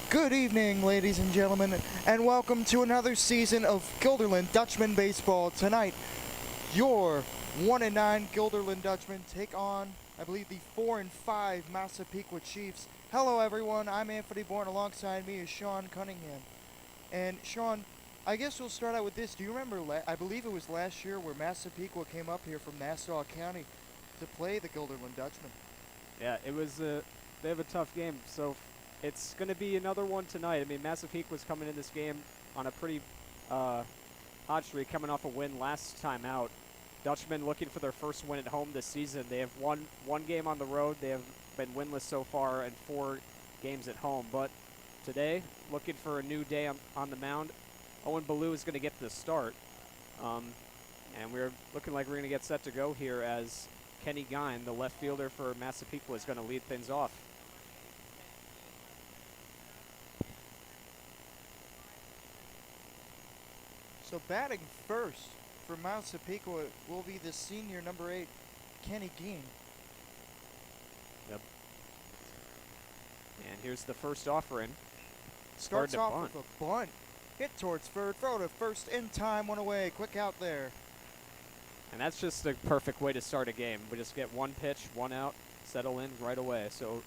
Good evening, ladies and gentlemen, and welcome to another season of Guilderland Dutchman Baseball. Tonight, your 1-9 Guilderland Dutchmen take on, I believe, the 4-5 Massapequa Chiefs. Hello, everyone. I'm Anthony Bourne. Alongside me is Sean Cunningham. And Sean, I guess we'll start out with this. Do you remember, I believe it was last year, where Massapequa came up here from Nassau County to play the Guilderland Dutchmen? Yeah, it was a bit of a tough game, so it's going to be another one tonight. I mean, Massapequa was coming in this game on a pretty hot streak, coming off a win last time out. Dutchmen looking for their first win at home this season. They have won one game on the road. They have been winless so far in 4 games at home. But today, looking for a new day on the mound. Owen Ballou is going to get the start. And we're looking like we're going to get set to go here as Kenny Guine, the left fielder for Massapequa, is going to lead things off. So batting first for Massapequa will be the senior number 8, Kenny Guine. Yep. And here's the first offering. Starts off with a bunt. Hit towards third, throw to first in time, one away. Quick out there. And that's just the perfect way to start a game. We just get one pitch, one out, settle in right away. So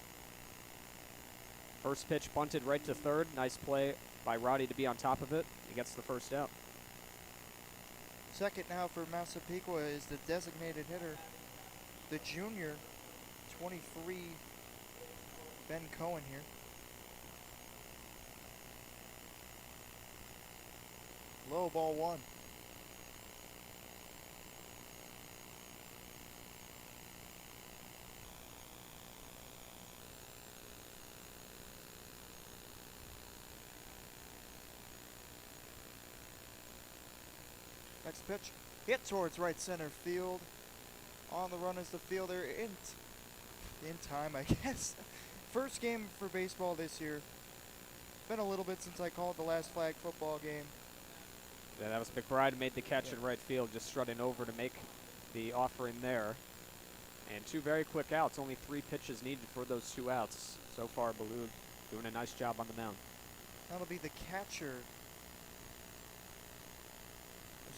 first pitch bunted right to third. Nice play by Roddy to be on top of it. He gets the first out. Second now for Massapequa is the designated hitter, the junior, 23, Ben Cohen here. Low ball 1. Next pitch, hit towards right center field. On the run is the fielder in time, I guess. First game for baseball this year. Been a little bit since I called the last flag football game. Yeah, that was McBride who made the catch in right field, just strutting over to make the offering there. And 2 very quick outs, only 3 pitches needed for those 2 outs. So far, Ballou doing a nice job on the mound. That'll be the catcher.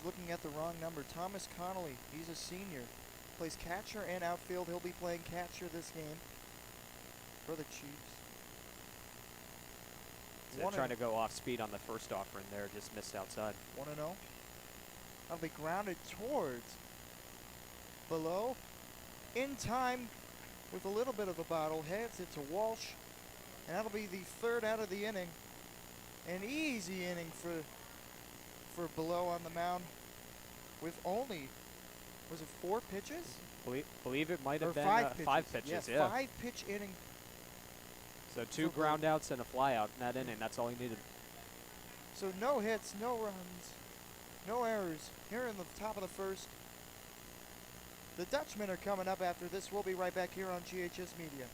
Looking at the wrong number, Thomas Connolly. He's a senior. Plays catcher and outfield. He'll be playing catcher this game for the Chiefs. So trying to go off speed on the first offering there, just missed outside. 1-0. That'll be grounded towards below. In time with a little bit of a bobblehead. It's a Walsh. And that'll be the 3rd out of the inning. An easy inning for Below on the mound with only, was it 4 pitches? Believe it might have been 5 pitches. Yes, yeah. 5-pitch inning. So 2 ground outs and a fly out in that inning. That's all he needed. So no hits, no runs, no errors here in the top of the first. The Dutchmen are coming up after this. We'll be right back here on GHS Media.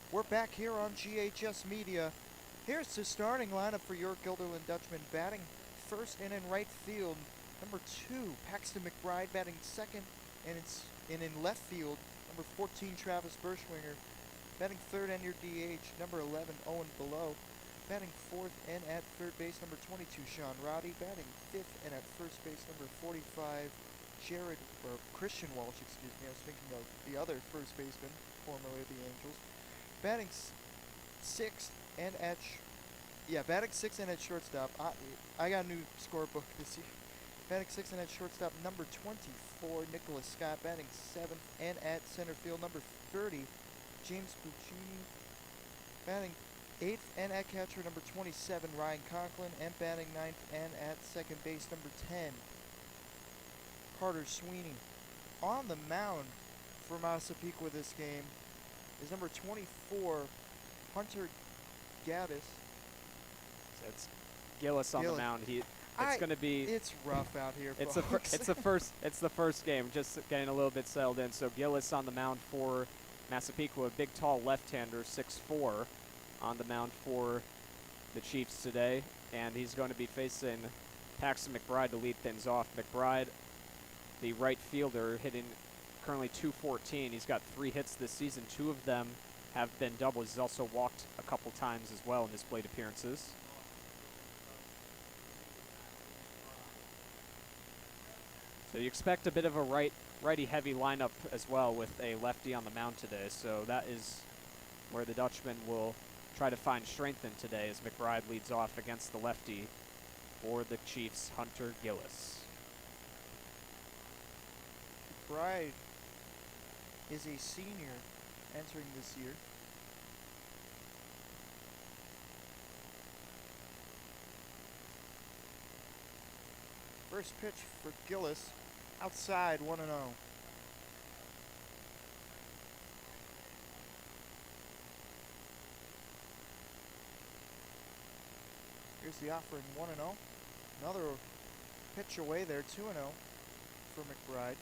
We're back here on GHS Media. Here's the starting lineup for your Guilderland Dutchmen. Batting first and in right field, number 2, Paxton McBride. Batting second and in left field, number 14, Travis Berschwinger. Batting third and your DH, number 11, Owen Ballou. Batting fourth and at third base, number 22, Sean Roddy. Batting fifth and at first base, number 45, Christian Walsh, excuse me. I was thinking of the other first baseman, formerly of the Angels. Batting sixth and at shortstop. I got a new scorebook this year. Batting 6th and at shortstop, number 24, Nicholas Scott. Batting 7th and at center field, number 30, James Puccini. Batting 8th and at catcher, number 27, Ryan Conklin. And batting 9th and at second base, number 10, Carter Sweeney. On the mound for Massapequa this game is number 24, Hunter Gaddis. So it's Gillis on the mound. It's going to be. It's rough out here, it's folks. It's the first game, just getting a little bit settled in. So Gillis on the mound for Massapequa, a big, tall left-hander, 6'4", on the mound for the Chiefs today, and he's going to be facing Paxton McBride to lead things off. McBride, the right fielder, hitting currently .214. He's got 3 hits this season. 2 of them have been doubles. He's also walked a couple times as well in his plate appearances. So you expect a bit of a righty-heavy lineup as well with a lefty on the mound today. So that is where the Dutchman will try to find strength in today as McBride leads off against the lefty for the Chiefs, Hunter Gillis. McBride is a senior entering this year. First pitch for Gillis, outside, 1-0. Here's the offering, 1-0. Another pitch away there, 2-0 for McBride.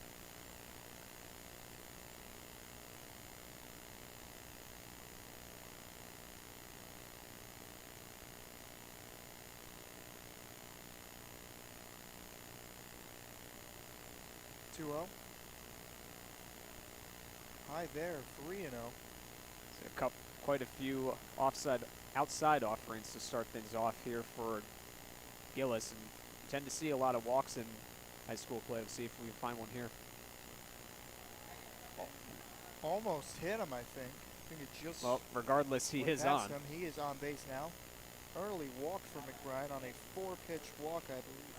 High there, 3-0. So quite a few outside offerings to start things off here for Gillis, and you tend to see a lot of walks in high school play. Let's see if we can find one here. Almost hit him, I think. I think it just. Well, regardless, he is on. Him. He is on base now. Early walk for McBride on a 4-pitch walk, I believe.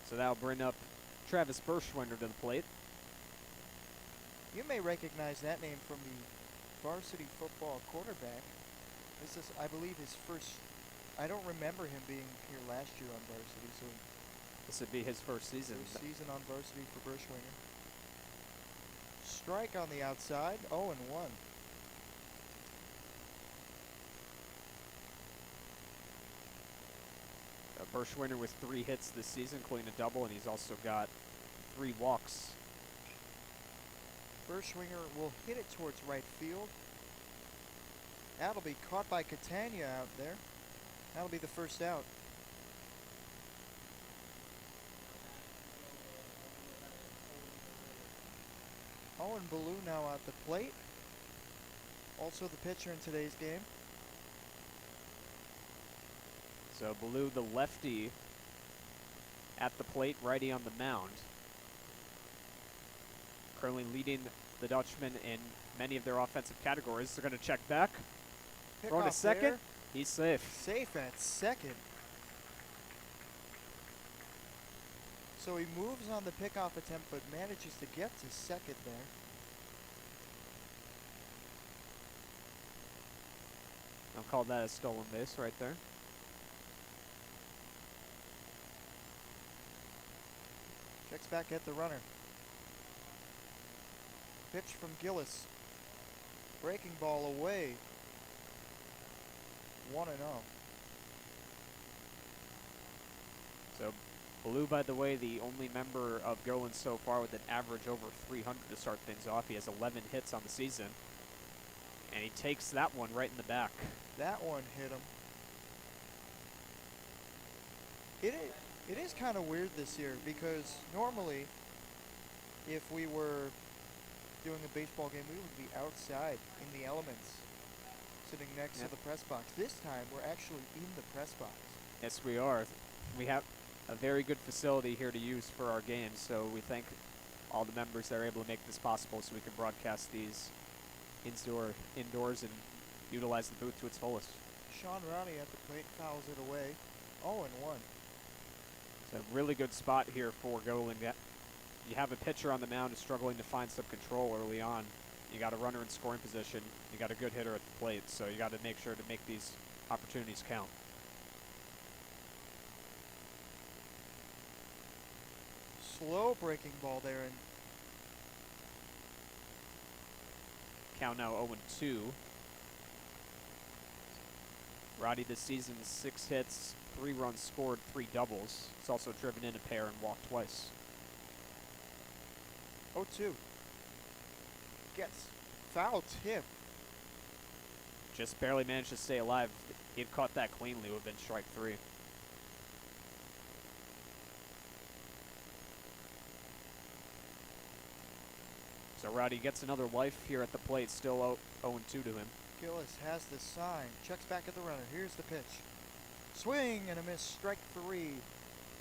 So that'll bring up Travis Berschwinder to the plate. You may recognize that name from the varsity football quarterback. This is, I believe, his first. I don't remember him being here last year on varsity, so this would be his first season. First season on varsity for Berschwinder. Strike on the outside, 0-1. Berschwinder with 3 hits this season, including a double, and he's also got 3 walks. Berschwinder will hit it towards right field. That'll be caught by Catania out there. That'll be the first out. Owen Ballou now at the plate. Also the pitcher in today's game. So Ballou, the lefty, at the plate, righty on the mound. Currently leading the Dutchman in many of their offensive categories. They're going to check back. Throwing to second. There. He's safe. Safe at second. So he moves on the pickoff attempt, but manages to get to second there. I'll call that a stolen base right there. Checks back at the runner. Pitch from Gillis. Breaking ball away. 1-0. So Ballou, by the way, the only member of Guilderland so far with an average over 300 to start things off. He has 11 hits on the season. And he takes that one right in the back. That one hit him. It is kind of weird this year because normally if we were doing a baseball game, we would be outside in the elements, sitting next to the press box. This time, we're actually in the press box. Yes, we are. We have a very good facility here to use for our games, so we thank all the members that are able to make this possible so we can broadcast these indoors and utilize the booth to its fullest. Sean Rowdy at the plate fouls it away. 0-1. It's a really good spot here for Guilderland. You have a pitcher on the mound who's struggling to find some control early on. You got a runner in scoring position. You got a good hitter at the plate, so you got to make sure to make these opportunities count. Slow breaking ball there, and Count now 0-2. Roddy this season, 6 hits, 3 runs scored, 3 doubles. He's also driven in a pair and walked twice. 0-2. Gets foul tip. Just barely managed to stay alive. If he'd caught that cleanly, it would have been strike 3. So Rowdy gets another life here at the plate, still 0-2 to him. Gillis has the sign, checks back at the runner. Here's the pitch. Swing and a miss, strike 3.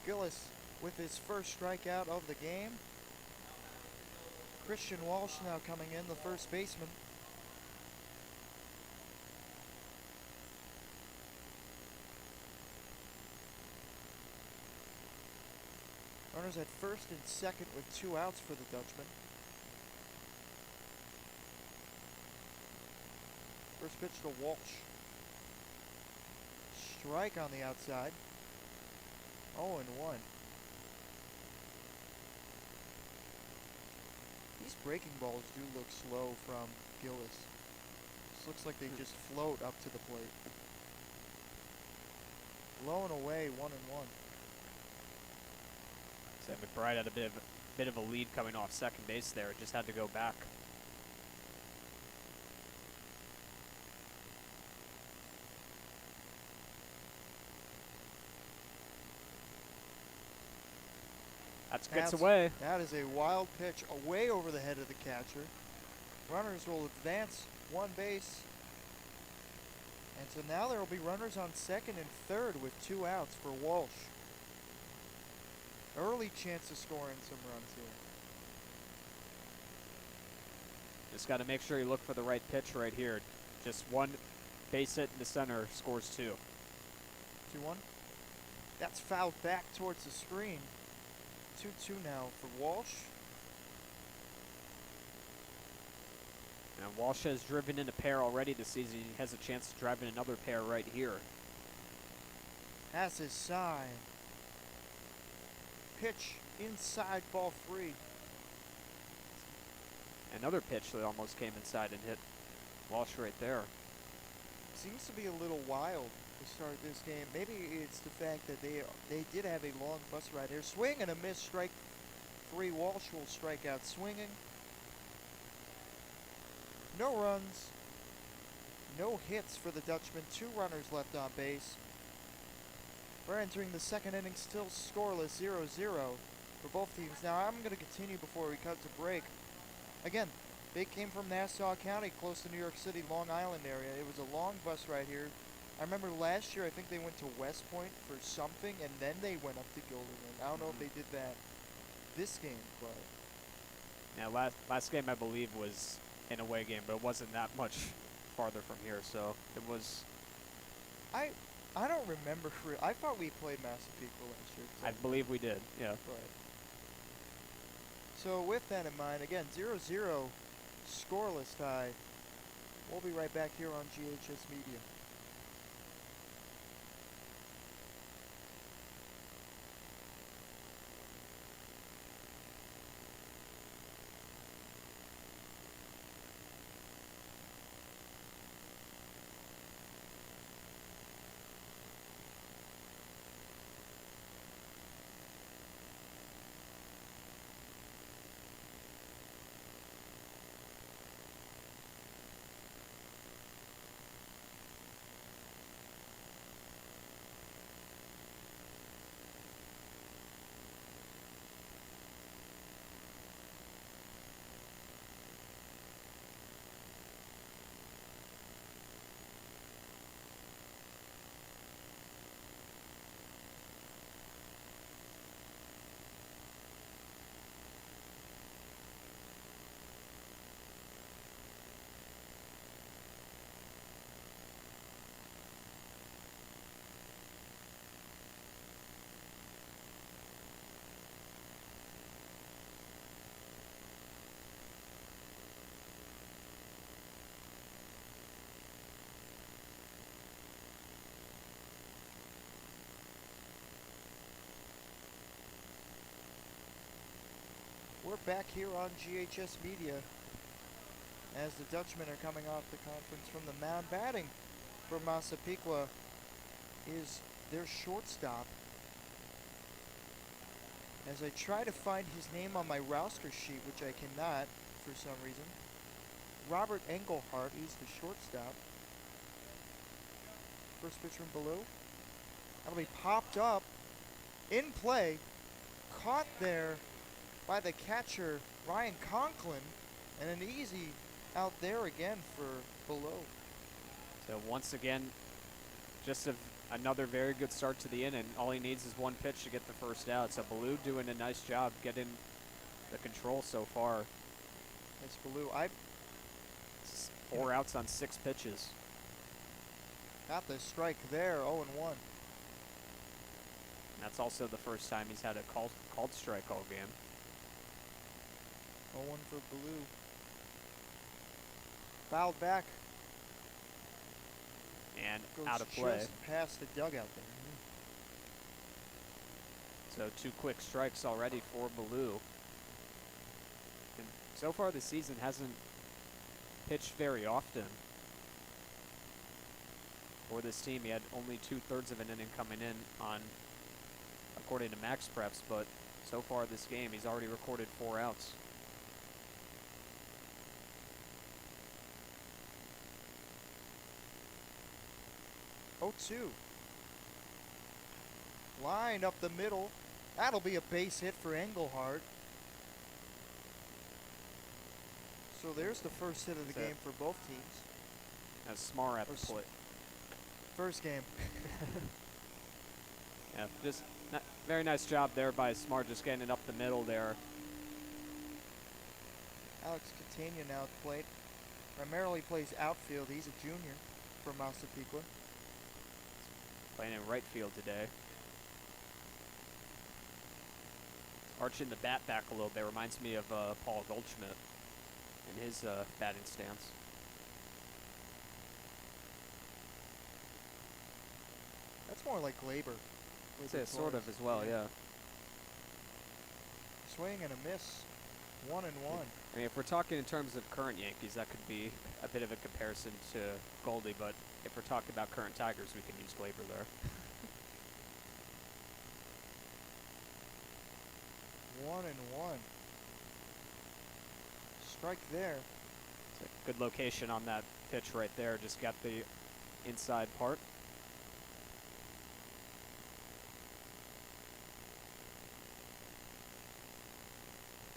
Gillis with his first strikeout of the game. Christian Walsh now coming in, the first baseman. Runners at first and second with 2 outs for the Dutchman. First pitch to Walsh. Strike on the outside. 0-1. These breaking balls do look slow from Gillis. This looks like they just float up to the plate. Low and away, 1-1. So McBride had a bit of a lead coming off second base there. It just had to go back. Gets away. That is a wild pitch away over the head of the catcher. Runners will advance 1 base. And so now there will be runners on second and third with 2 outs for Walsh. Early chance of scoring some runs here. Just got to make sure you look for the right pitch right here. Just 1 base hit in the center, scores 2. 2-1. That's fouled back towards the screen. 2-2 now for Walsh. And Walsh has driven in a pair already this season. He has a chance to drive in another pair right here. Has his sign. Pitch inside, ball 3. Another pitch that almost came inside and hit Walsh right there. Seems to be a little wild to start this game. Maybe it's the fact that they did have a long bus ride here. Swing and a miss, strike 3. Walsh will strike out swinging. No runs, no hits for the Dutchman. 2 runners left on base. We're entering the second inning, still scoreless, 0-0 for both teams. Now I'm going to continue before we cut to break. Again, they came from Nassau County, close to New York City, Long Island area. It was a long bus ride here. I remember last year, I think they went to West Point for something, and then they went up to Guilderland. I don't know if they did that this game, but... Now, last game, I believe, was an away game, but it wasn't that much farther from here, so it was... I don't remember. I thought we played Massapequa last year. I believe we did, yeah. Right. So with that in mind, again, 0-0, scoreless tie. We'll be right back here on GHS Media. we're back here on GHS Media as the Dutchmen are coming off the conference from the mound. Batting for Massapequa is their shortstop. As I try to find his name on my roster sheet, which I cannot for some reason. Robert Engelhardt, he's the shortstop. First pitch from below. That'll be popped up in play, caught there by the catcher Ryan Conklin, and an easy out there again for below. So once again, just another very good start to the inning. All he needs is one pitch to get the first out. So Baloo doing a nice job getting the control so far. That's Baloo. 4 outs on 6 pitches. Got the strike there, 0-1. That's also the first time he's had a called strike all game. 0-1 for Baloo. Fouled back. And Goes out of play. Just past the dugout there. So 2 quick strikes already for Baloo. And so far this season hasn't pitched very often. For this team, he had only 2/3 of an inning coming in on, according to Max Preps, but so far this game, he's already recorded 4 outs. Oh, 2. Line up the middle. That'll be a base hit for Engelhardt. So there's the first hit of the game for both teams. As Smar at the plate. First game. Yeah, just very nice job there by Smart, just getting it up the middle there. Alex Catania now at the plate. Primarily plays outfield. He's a junior for Massapequa. Playing in right field today. Arching the bat back a little bit. Reminds me of Paul Goldschmidt in his batting stance. That's more like Labor. Yeah, sort of as well, yeah. Swing and a miss. 1-1. I mean, if we're talking in terms of current Yankees, that could be a bit of a comparison to Goldie, but if we're talking about current Tigers, we can use Glaber there. 1-1. Strike there. It's a good location on that pitch right there. Just got the inside part.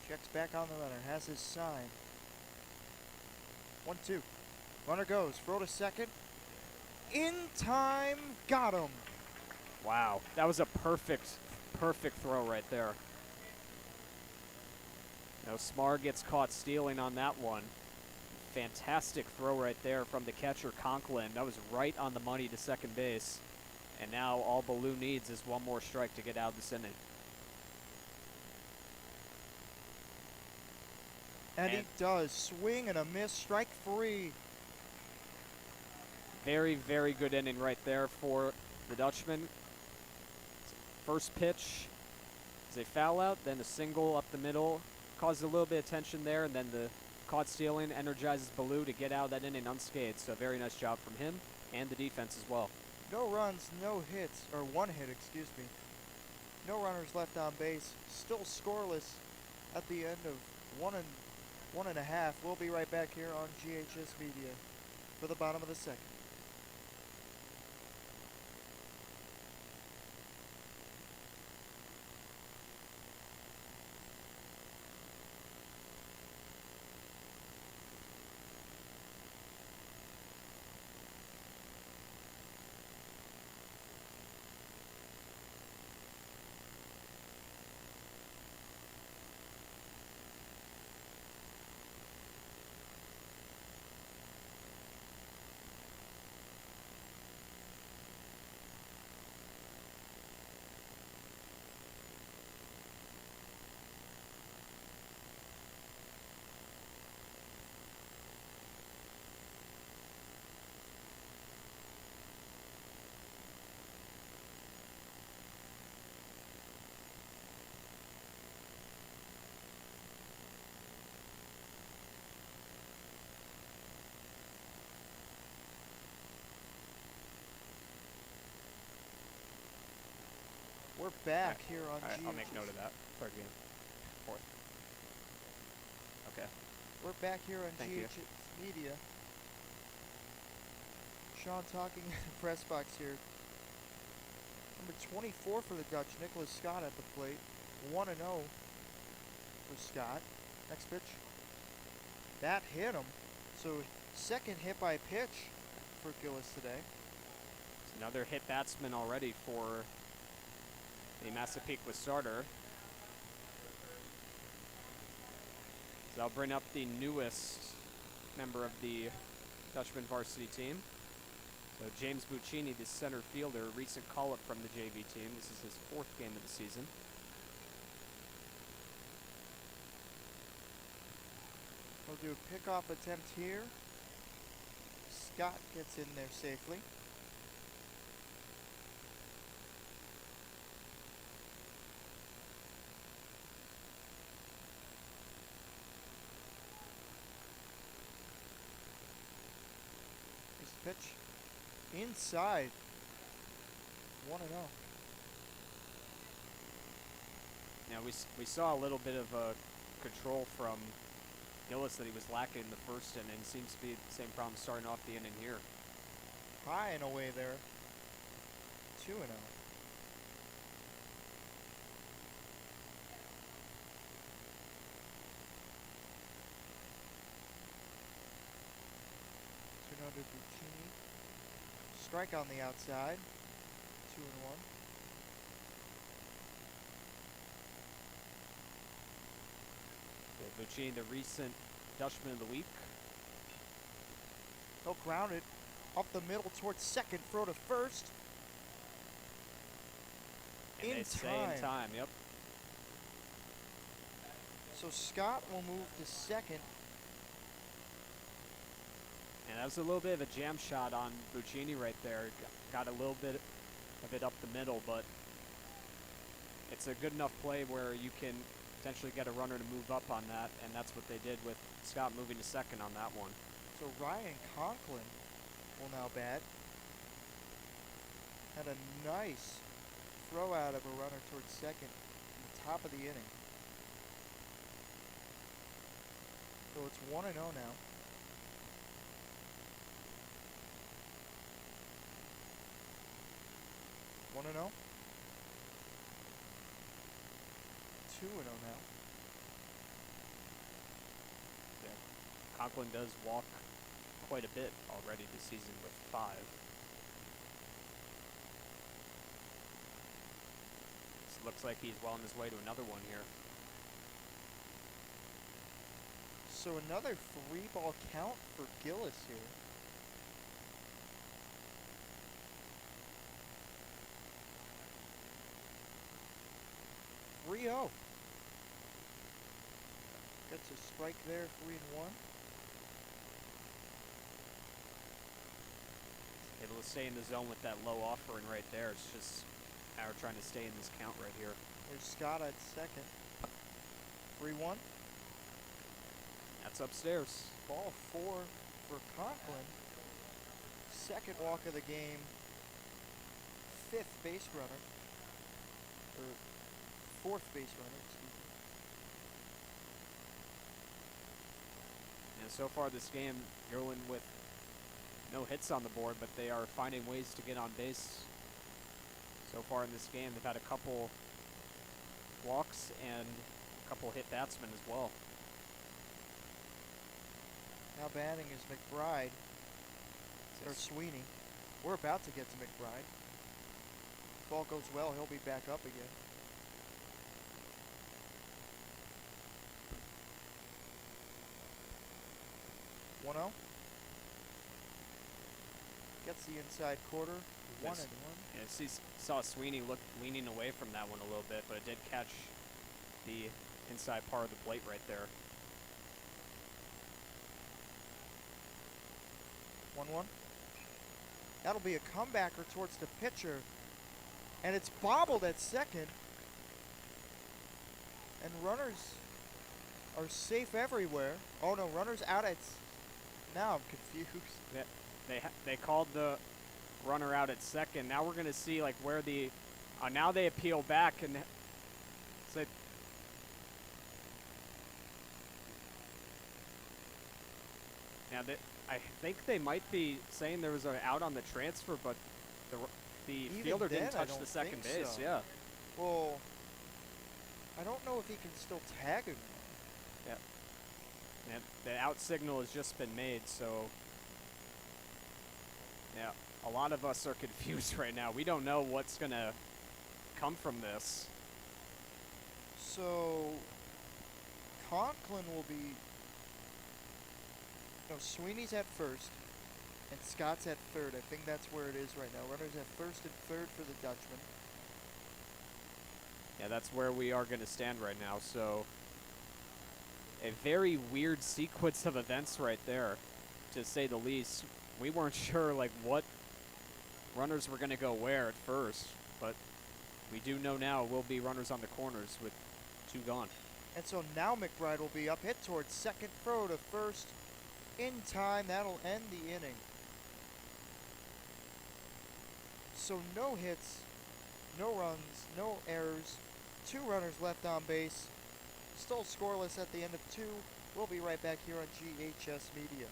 Checks back on the runner. Has his sign. 1-2. Runner goes. Throw to second. In time. Got him. Wow. That was a perfect throw right there. You know, Smar gets caught stealing on that one. Fantastic throw right there from the catcher Conklin. That was right on the money to second base. And now all Baloo needs is one more strike to get out of this inning. And he does. Swing and a miss. Strike 3. Very, very good inning right there for the Dutchman. First pitch is a foul out, then a single up the middle. Caused a little bit of tension there, and then the caught stealing energizes Baloo to get out of that inning unscathed. So very nice job from him and the defense as well. No runs, no hits, or 1 hit, excuse me. No runners left on base. Still scoreless at the end of 1.5. We'll be right back here on GHS Media for the bottom of the second. We're back here on All right, GHS. I'll make note of that. Third game. Fourth. Okay. We're back here on Thank you. GHS Media. Sean talking in the press box here. Number 24 for the Dutch, Nicholas Scott at the plate. 1-0 for Scott. Next pitch. That hit him. So second hit by pitch for Gillis today. It's another hit batsman already for the Massapequa starter. So I'll bring up the newest member of the Dutchman varsity team. So James Buccini, the center fielder, recent call-up from the JV team. This is his fourth game of the season. We'll do a pickoff attempt here. Scott gets in there safely. This pitch inside. 1-0. Now we saw a little bit of control from Gillis that he was lacking in the first inning. Seems to be the same problem starting off the inning here. High and away there. 2-0. To Buccini. Strike on the outside. 2-1. So Buccini, the recent Dutchman of the week. Oh, grounded up the middle towards second. Throw to first. And In they stay in time, yep. So Scott will move to second. And that was a little bit of a jam shot on Buccini right there. Got a little bit of it up the middle, but it's a good enough play where you can potentially get a runner to move up on that, and that's what they did with Scott moving to second on that one. So Ryan Conklin will now bat. Had a nice throw out of a runner towards second in the top of the inning. So it's 1-0 now. One and 0. 2-0 now. Yeah. Conklin does walk quite a bit already this season with 5. This looks like he's well on his way to another one here. So another 3-ball count for Gillis here. Gets a strike there, 3-1. Able to stay in the zone with that low offering right there. It's just how we're trying to stay in this count right here. There's Scott at second. 3-1. That's upstairs. Ball 4 for Conklin. Second walk of the game. 5th base runner. Or 4th base runner, excuse me. And so far this game, Guilderland with no hits on the board, but they are finding ways to get on base. So far in this game, they've had a couple walks and a couple hit batsmen as well. Now batting is McBride. Or Sweeney. We're about to get to McBride. If all goes well, he'll be back up again. One 0. Gets the inside quarter. Yes. 1-1. Yeah, saw Sweeney leaning away from that one a little bit, but it did catch the inside part of the plate right there. 1-1. That'll be a comebacker towards the pitcher. And it's bobbled at second. And runners are safe everywhere. Oh no, runners out at... Now I'm confused. They called the runner out at second. Now we're going to see like where the Now they appeal back and say, now I think they might be saying there was an out on the transfer, but the Even fielder then, didn't I touch don't the second think base. so. Yeah. Well, I don't know if he can still tag him. Yeah. And the out signal has just been made, so yeah, a lot of us are confused right now. We don't know what's gonna come from this. So Conklin will be. No, Sweeney's at first, and Scott's at third. I think that's where it is right now. Runners at first and third for the Dutchman. Yeah, that's where we are going to stand right now. So a very weird sequence of events right there, to say the least. We weren't sure like what runners were going to go where at first, but we do know now we'll be runners on the corners with 2 gone. And so now McBride will be up, hit towards second, throw to first. In time, that'll end the inning. So no hits, no runs, no errors, 2 runners left on base. Still scoreless at the end of 2. We'll be right back here on GHS Media.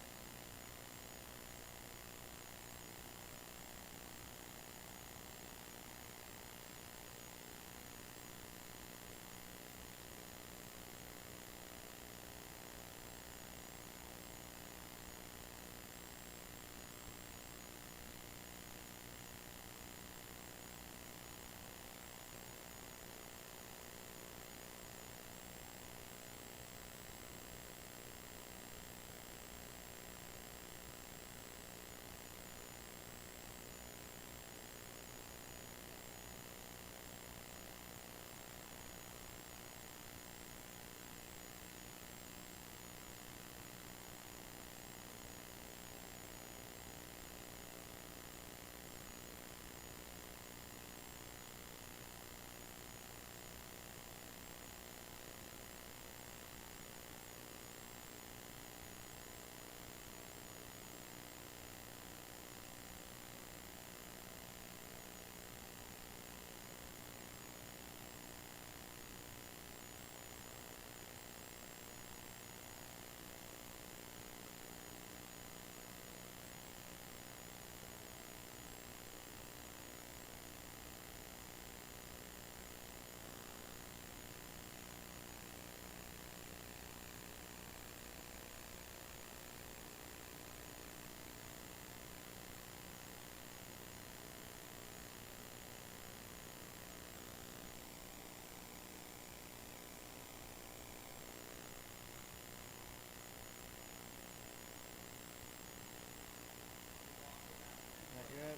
Not yet.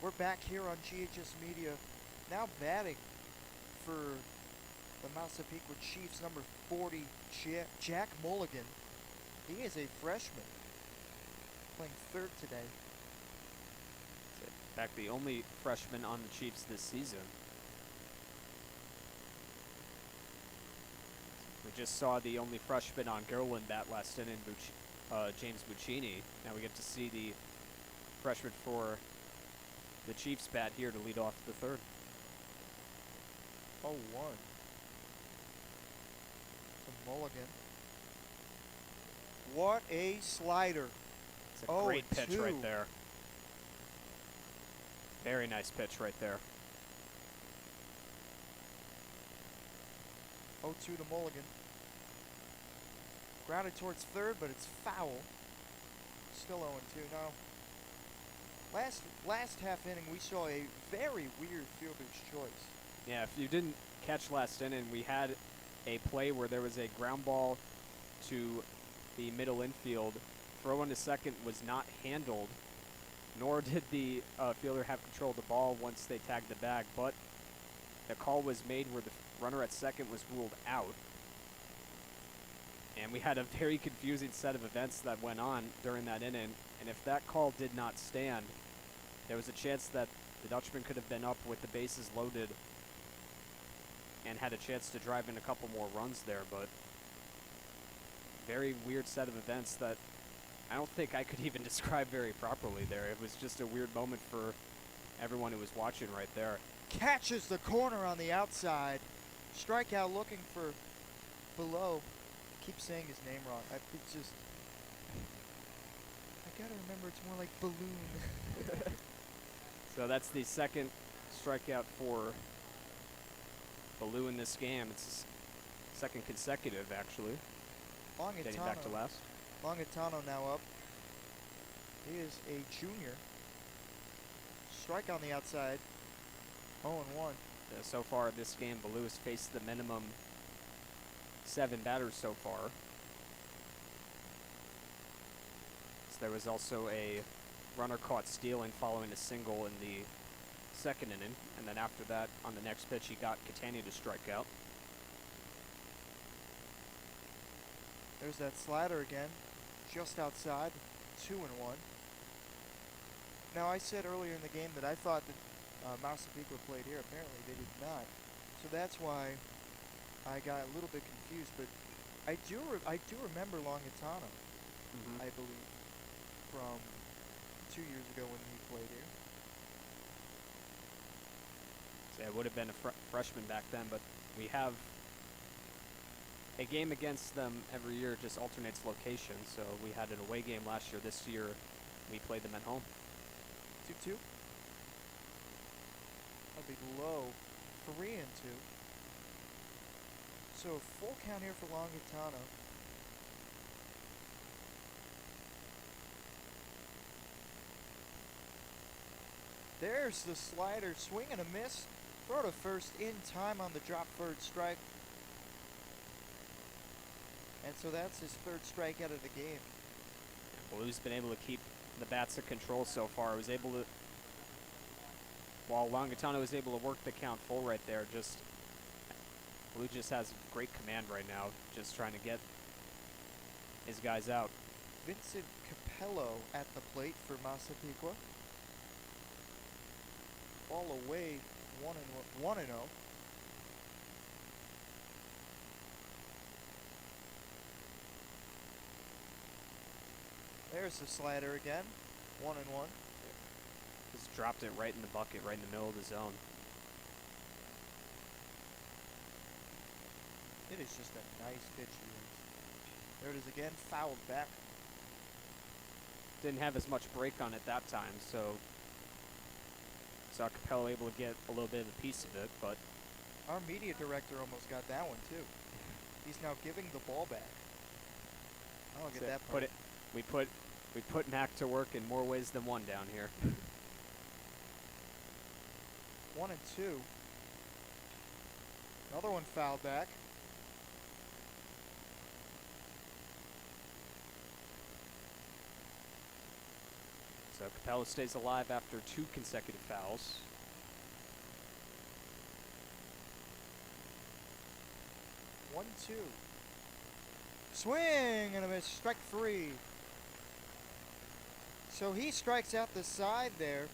We're back here on GHS Media, now batting for the Massapequa Chiefs, number 40, Jack Mulligan. He is a freshman, playing third today. In fact, the only freshman on the Chiefs this season. We just saw the only freshman on Guilderland that last inning, James Buccini. Now we get to see the freshman for the Chiefs bat here to lead off the third. 0-1 to Mulligan. What a slider. It's a great pitch 0-2. right there. Very nice pitch right there. 0-2 to Mulligan. Grounded towards third, but it's foul. Still 0-2. Now, last half inning, we saw a very weird fielder's choice. Yeah, if you didn't catch last inning, we had a play where there was a ground ball to the middle infield. Throw into second was not handled, nor did the fielder have control of the ball once they tagged the bag, but a call was made where the runner at second was ruled out. And we had a very confusing set of events that went on during that inning, and if that call did not stand, there was a chance that the Dutchman could have been up with the bases loaded and had a chance to drive in a couple more runs there, but very weird set of events that I don't think I could even describe very properly there. It was just a weird moment for everyone who was watching right there. Catches the corner on the outside. Strikeout looking for below. Keep saying his name wrong. It's just, I gotta remember it's more like balloon. So that's the second strikeout for Baloo in this game. It's his second consecutive, actually, dating back to last. Longatano now up. He is a junior. Strike on the outside. 0-1. So far this game, Baloo has faced the minimum 7 batters so far. So there was also a runner caught stealing following a single in the second inning, and then after that, on the next pitch, he got Catania to strike out. There's that slider again, just outside, 2-1. Now I said earlier in the game that I thought that Massapequa played here. Apparently they did not, so that's why I got a little bit confused. But I do remember Longatano, I believe, from 2 years ago when he played here. So it would have been a freshman back then, but we have a game against them every year. It just alternates location. So we had an away game last year. This year we played them at home. 2-2. That'll be low. 3-2. So full count here for Longatano. There's the slider, swing and a miss. Throw to first in time on the drop third strike. And so that's his third strikeout of the game. Blue's been able to keep the bats in control so far. Was able to, while Longatano was able to work the count full right there, just Blue just has great command right now, just trying to get his guys out. Vincent Capello at the plate for Massapequa. Ball away, 1-0. There's the slider again, 1-1. Just dropped it right in the bucket, right in the middle of the zone. It is just a nice pitch he is. There it is again, fouled back. Didn't have as much break on it that time, so saw Capello able to get a little bit of a piece of it, but our media director almost got that one too. He's now giving the ball back. I don't get that part. We put Mac to work in more ways than one down here. 1-2. Another one fouled back. So Capello stays alive after 2 consecutive fouls. One, two. Swing and a miss. Strike 3. So he strikes out the side there.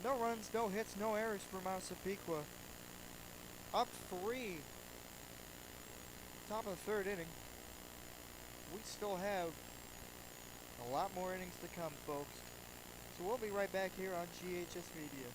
No runs, no hits, no errors for Massapequa. Up 3. Top of the 3rd inning. We still have a lot more innings to come, folks. So we'll be right back here on GHS Media.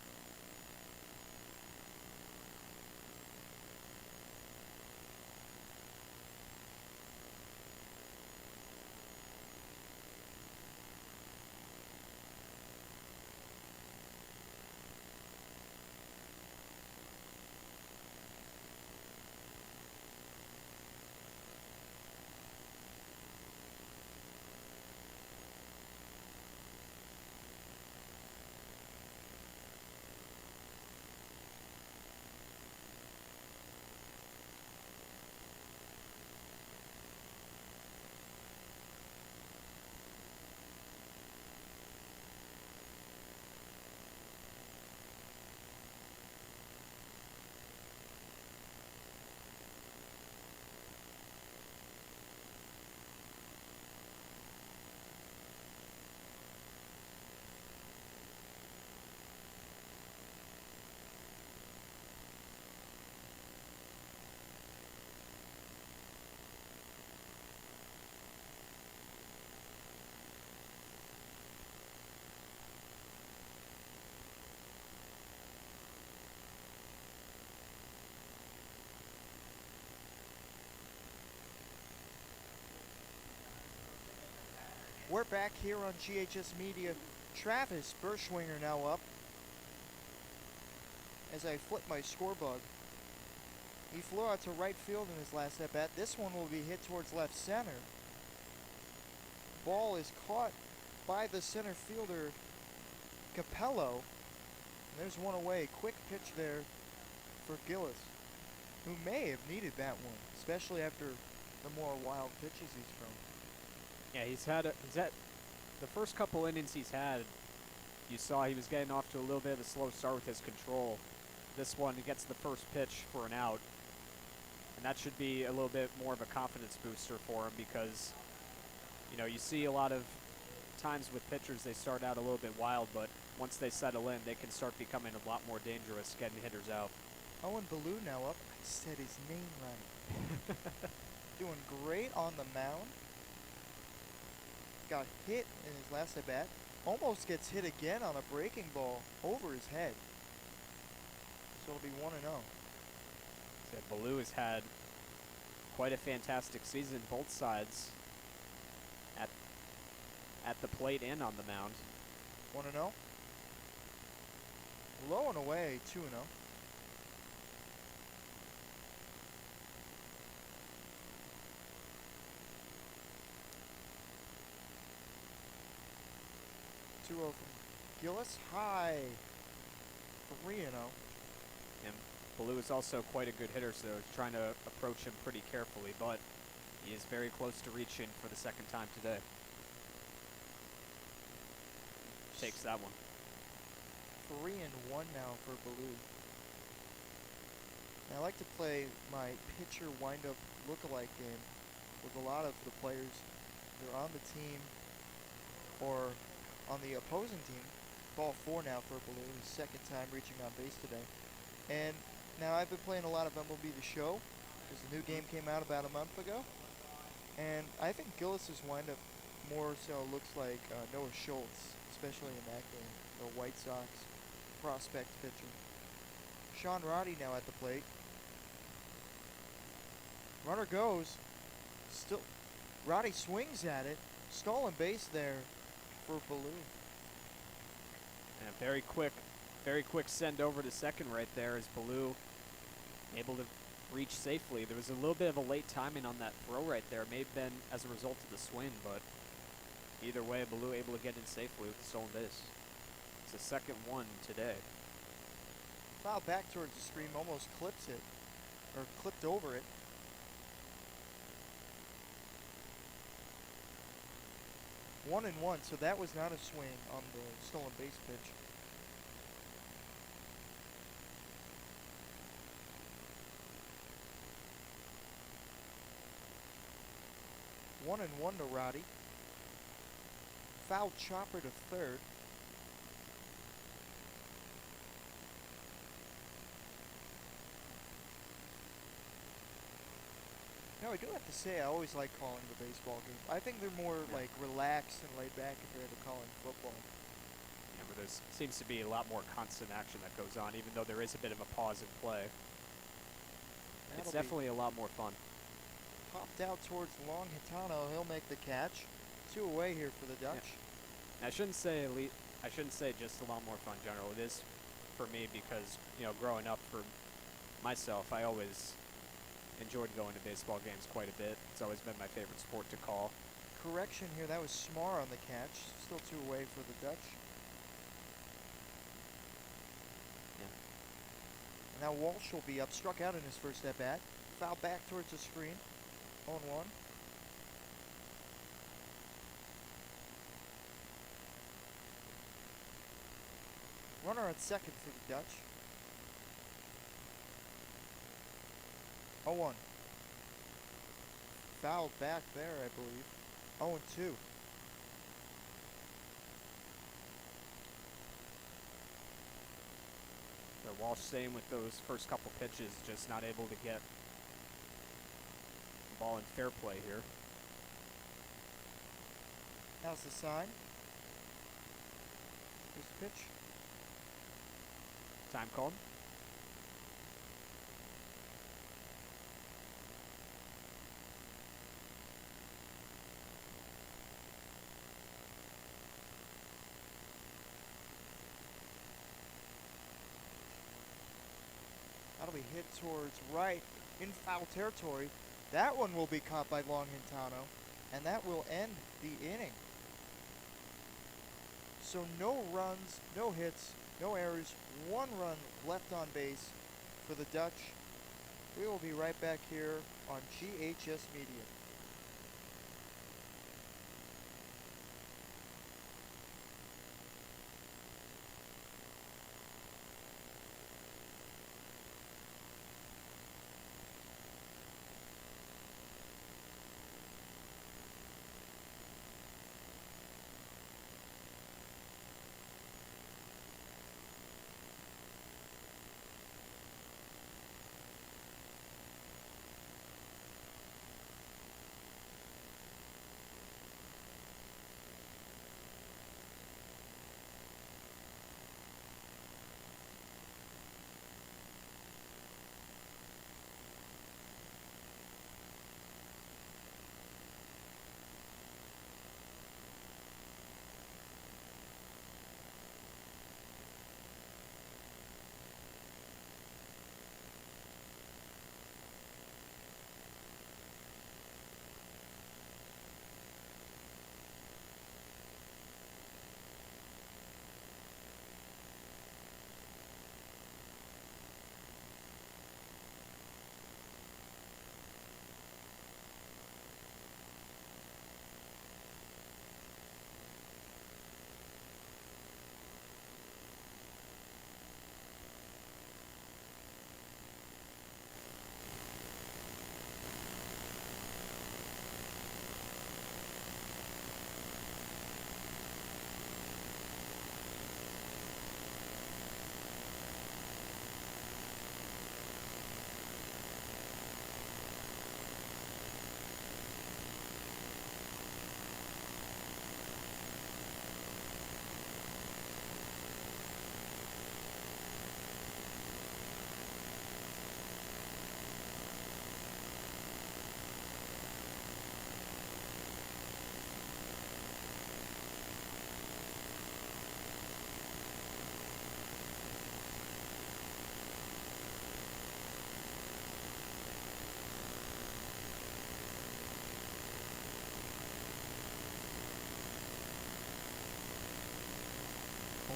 we're back here on GHS Media. Travis Berschwinger now up. As I flip my score bug. He flew out to right field in his last at-bat. This one will be hit towards left center. Ball is caught by the center fielder, Capello. And there's one away. Quick pitch there for Gillis, who may have needed that one, especially after the more wild pitches he's thrown. Yeah, he's had the first couple innings he's had. You saw he was getting off to a little bit of a slow start with his control. This one, he gets the first pitch for an out. And that should be a little bit more of a confidence booster for him because, you know, you see a lot of times with pitchers, they start out a little bit wild, but once they settle in, they can start becoming a lot more dangerous getting hitters out. Owen Ballou now up. I said his name right. Doing great on the mound. Got hit in his last at-bat. Almost gets hit again on a breaking ball over his head. So it'll be 1-0. Ballou has had quite a fantastic season, both sides, at the plate and on the mound. 1-0. Low and away, 2-0. From Gillis, high, 3-0. And Ballou is also quite a good hitter, so he's trying to approach him pretty carefully, but he is very close to reaching for the second time today. Takes that one. 3-1 now for Ballou. I like to play my pitcher wind-up look-alike game with a lot of the players either on the team or on the opposing team. Ball 4 now for Ballou, his second time reaching on base today. And now I've been playing a lot of MLB The Show, because the new game came out about a month ago. And I think Gillis's windup more so looks like Noah Schultz, especially in that game, the White Sox prospect pitcher. Sean Roddy now at the plate. Runner goes. Still, Roddy swings at it. Stolen base there for Ballou. And a very quick send over to second right there as Ballou able to reach safely. There was a little bit of a late timing on that throw right there. It may have been as a result of the swing, but either way, Ballou able to get in safely with the stolen base. It's the second one today. Foul back towards the screen, almost clips it, or clipped over it. One and one, so that was not a swing on the stolen base pitch. One and one to Roddy. Foul chopper to third. Now, I do have to say, I always like calling the baseball games. I think they're more like relaxed and laid back compared to calling football. Yeah, but there seems to be a lot more constant action that goes on, even though there is a bit of a pause in play. It's definitely a lot more fun. Popped out towards Long Hitano. He'll make the catch. 2 away here for the Dutch. Yeah. I shouldn't say just a lot more fun in general. It is for me because, you know, growing up for myself, I always enjoyed going to baseball games quite a bit. It's always been my favorite sport to call. Correction here, that was Smar on the catch. Still 2 away for the Dutch. Yeah. And now Walsh will be up, struck out in his first at bat. Foul back towards the screen. 0-1. Runner at second for the Dutch. 0-1. Fouled back there, I believe. 0-2. So Walsh staying with those first couple pitches, just not able to get the ball in fair play here. How's the sign? Here's the pitch. Time called. That'll be hit towards right in foul territory. That one will be caught by Longhintano, and that will end the inning. So no runs, no hits, no errors, 1 run left on base for the Dutch. We will be right back here on GHS Media.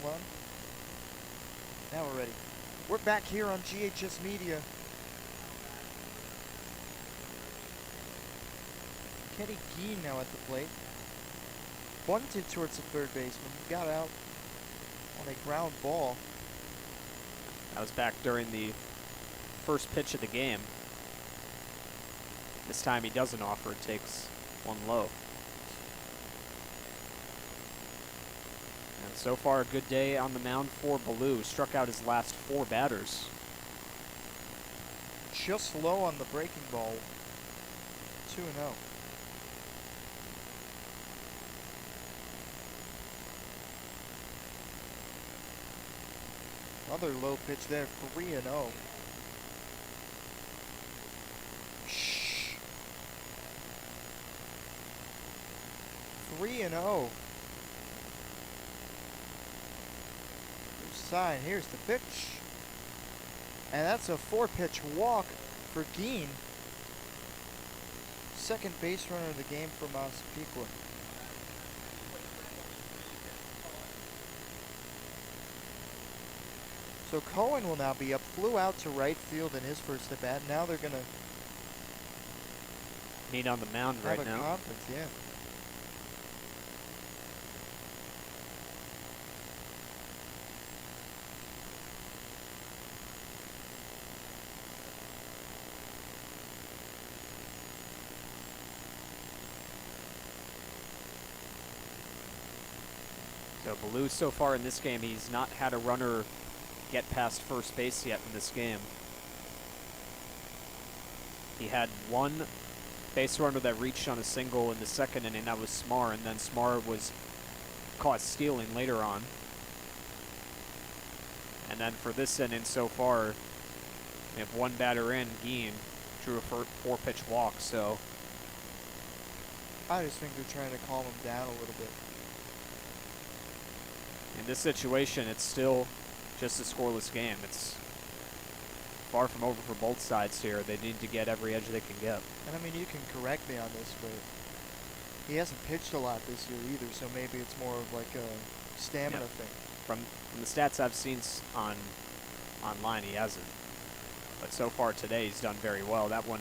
Hold on. Now we're ready. We're back here on GHS Media. Kenny Geen now at the plate. Bunted towards the third baseman. He got out on a ground ball. That was back during the first pitch of the game. This time he doesn't offer, takes one low. And so far a good day on the mound for Baloo. Struck out his last 4 batters. Just low on the breaking ball. 2-0. Another low pitch there, 3-0. Shh. 3-0. Sign. Here's the pitch. And that's a 4-pitch walk for Geen. Second base runner of the game for Massapequa. So Cohen will now be up, flew out to right field in his first at bat. Now they're going to meet on the mound have right a now. conference, yeah. So Baloo, so far in this game, he's not had a runner get past first base yet in this game. He had one base runner that reached on a single in the second inning. That was Smar, and then Smar was caught stealing later on. And then for this inning so far, we have one batter in, Geen, drew a 4-pitch walk, so. I just think they're trying to calm him down a little bit. In this situation, it's still just a scoreless game. It's far from over for both sides here. They need to get every edge they can get. And I mean, you can correct me on this, but he hasn't pitched a lot this year either, so maybe it's more of like a stamina thing. From the stats I've seen online, he hasn't. But so far today, he's done very well. That one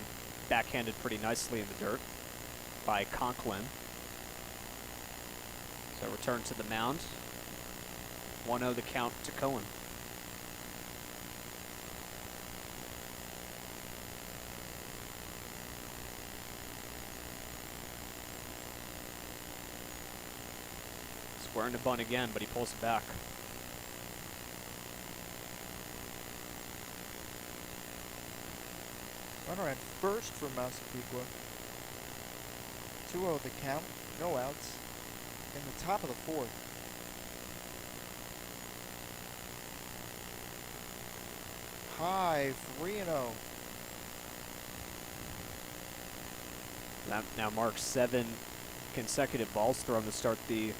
backhanded pretty nicely in the dirt by Conklin. So return to the mound. 1-0 the count to Cohen. Squaring to bunt again, but he pulls it back. Runner at first for Massapequa. 2-0 the count, no outs. In the top of the fourth. High, 3-0. That now marks 7 consecutive balls thrown to start the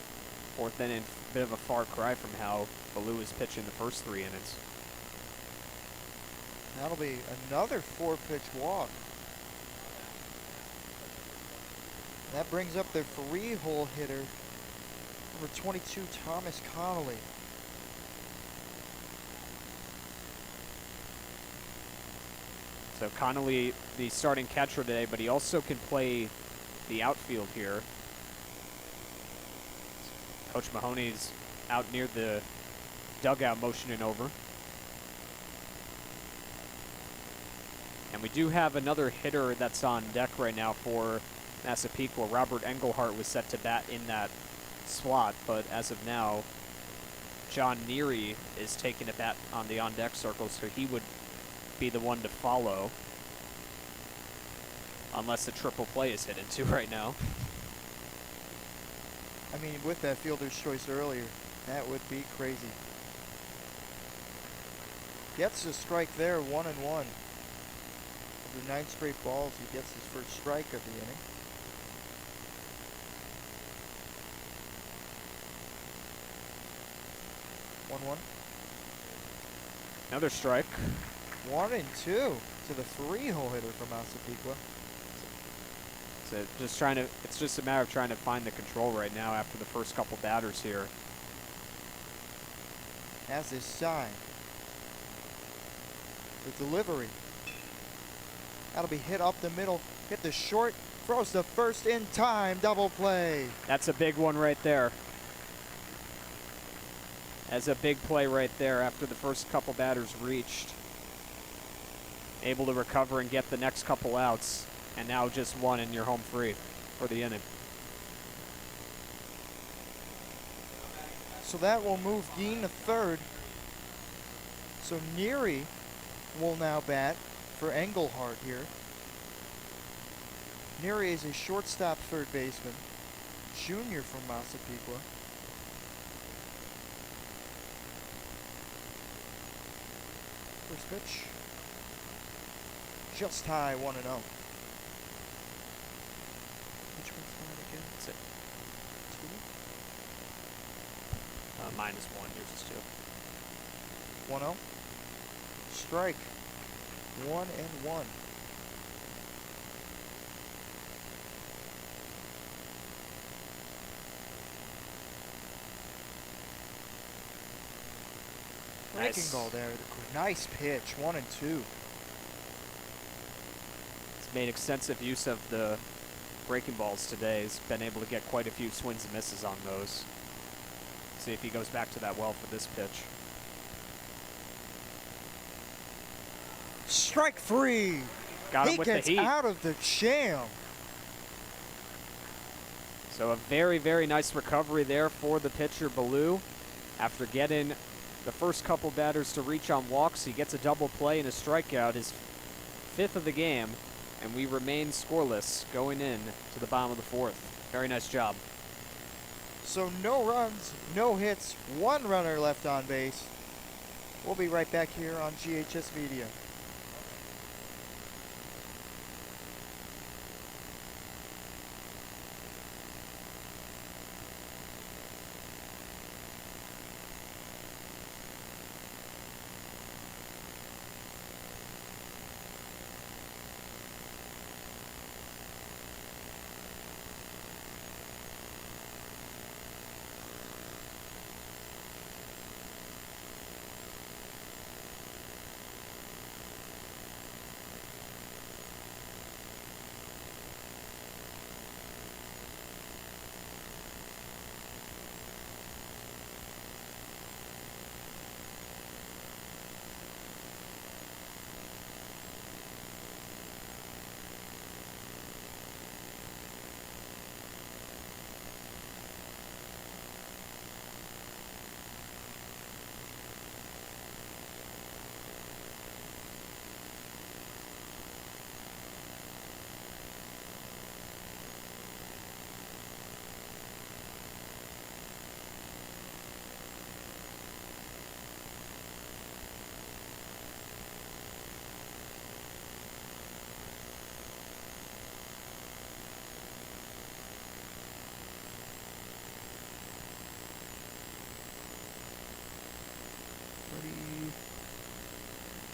fourth inning. A bit of a far cry from how Baloo was pitching the first 3 innings. That'll be another 4-pitch walk. That brings up the 3-hole hitter, number 22, Thomas Connolly. So Connolly, the starting catcher today, but he also can play the outfield here. Coach Mahoney's out near the dugout motioning over. And we do have another hitter that's on deck right now for Massapequa. Robert Engelhart was set to bat in that slot, but as of now, John Neary is taking a bat on the on-deck circle, so he would be the one to follow. Unless the triple play is hit into right now. I mean, with that fielder's choice earlier, that would be crazy. Gets a strike there, 1-1. Over 9 straight balls, he gets his first strike of the inning. One. Another strike. 1-2 to the 3-hole hitter from Massapequa. So it's just a matter of trying to find the control right now after the first couple batters here. Has his sign. The delivery. That'll be hit up the middle, hit the short, throws the first in time, double play. That's a big one right there. That's a big play right there after the first couple batters reached. Able to recover and get the next couple outs. And now just one and you're home free for the inning. So that will move Geen to third. So Neary will now bat for Engelhart here. Neary is a shortstop third baseman, junior from Massapequa. First pitch. Just high, 1-0. Which one's that again? That's it. 2? -1, yours is 2. 1-0. Strike. 1-1. Breaking ball there. Nice pitch. 1-2. He's made extensive use of the breaking balls today. He's been able to get quite a few swings and misses on those. See if he goes back to that well for this pitch. Strike 3. Got him with the heat. He gets out of the jam. So a very, very nice recovery there for the pitcher, Baloo. After getting the first couple batters to reach on walks, he gets a double play and a strikeout, his 5th of the game, and we remain scoreless going in to the bottom of the 4th. Very nice job. So no runs, no hits, 1 runner left on base. We'll be right back here on GHS Media.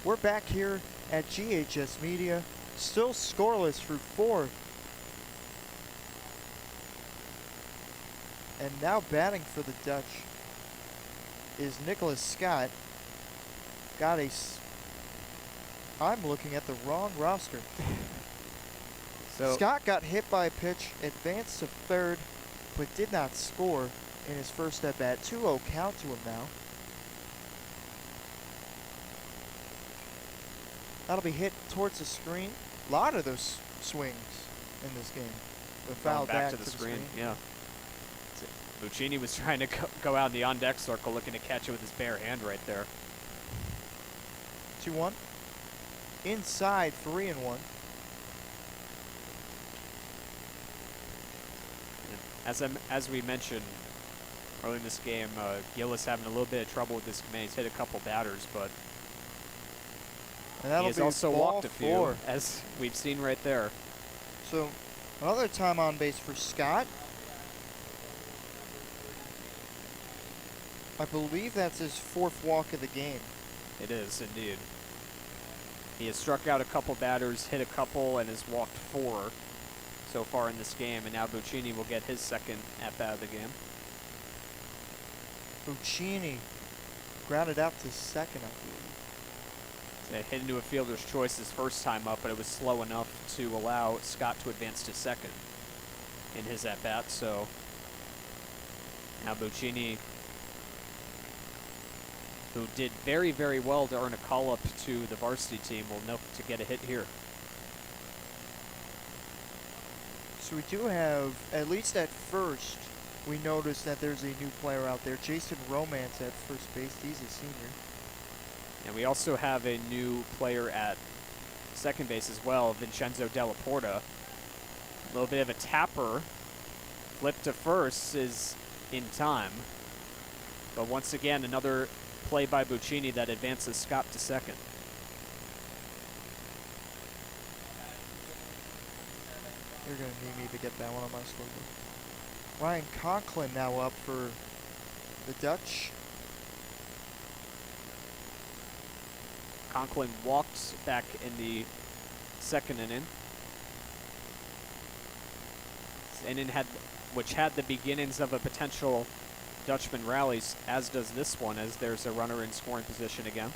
We're back here at GHS Media, still scoreless through 4th. And now batting for the Dutch is Nicholas Scott. I'm looking at the wrong roster. So Scott got hit by a pitch, advanced to 3rd, but did not score in his first at bat. 2-0 count to him now. That'll be hit towards the screen. A lot of those swings in this game. But fouled back to the screen. Yeah. Buccini was trying to go out in the on-deck circle, looking to catch it with his bare hand right there. 2-1. Inside, 3-1. As we mentioned early in this game, Gillis having a little bit of trouble with this command. He's hit a couple batters, but he has also walked a few, as we've seen right there. So another time on base for Scott. I believe that's his 4th walk of the game. It is, indeed. He has struck out a couple batters, hit a couple, and has walked 4 so far in this game, and now Buccini will get his 2nd at-bat of the game. Buccini grounded out to 2nd, I believe. It hit into a fielder's choice his first time up, but it was slow enough to allow Scott to advance to 2nd in his at-bat. So now Buccini, who did very, very well to earn a call-up to the varsity team, will look to get a hit here. So we do have, at least at first, we noticed that there's a new player out there, Jason Romance at first base. He's a senior. And we also have a new player at second base as well, Vincenzo Della Porta. A little bit of a tapper. Flip to first is in time. But once again, another play by Buccini that advances Scott to 2nd. You're going to need me to get that one on my scoreboard. Ryan Conklin now up for the Dutch. Conklin walked back in the 2nd inning. This inning which had the beginnings of a potential Dutchman rally, as does this one, as there's a runner in scoring position again.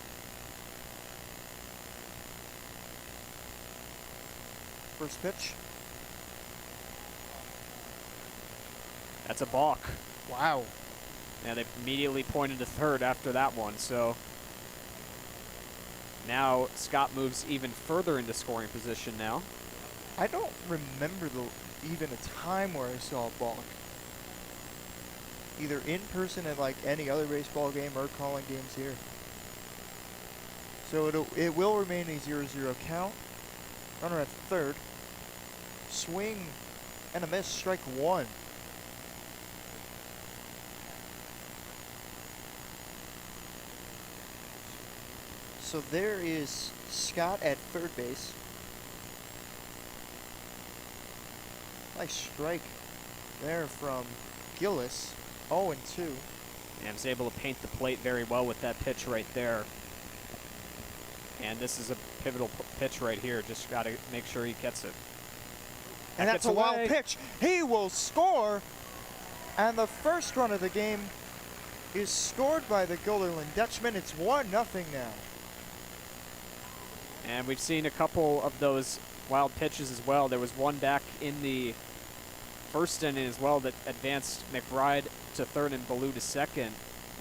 First pitch. That's a balk. Wow. Yeah, they immediately pointed to 3rd after that one, so now Scott moves even further into scoring position now. I don't remember even a time where I saw a balk. Either in person at like any other baseball game or calling games here. So it will remain a 0-0 count. Runner at 3rd. Swing and a miss, strike 1. So there is Scott at 3rd base. Nice strike there from Gillis. 0-2. And was able to paint the plate very well with that pitch right there. And this is a pivotal pitch right here. Just got to make sure he gets it. And that's a wild pitch. He will score. And the first run of the game is scored by the Guilderland Dutchman. It's 1-0 now. And we've seen a couple of those wild pitches as well. There was one back in the first inning as well that advanced McBride to 3rd and Ballou to 2nd.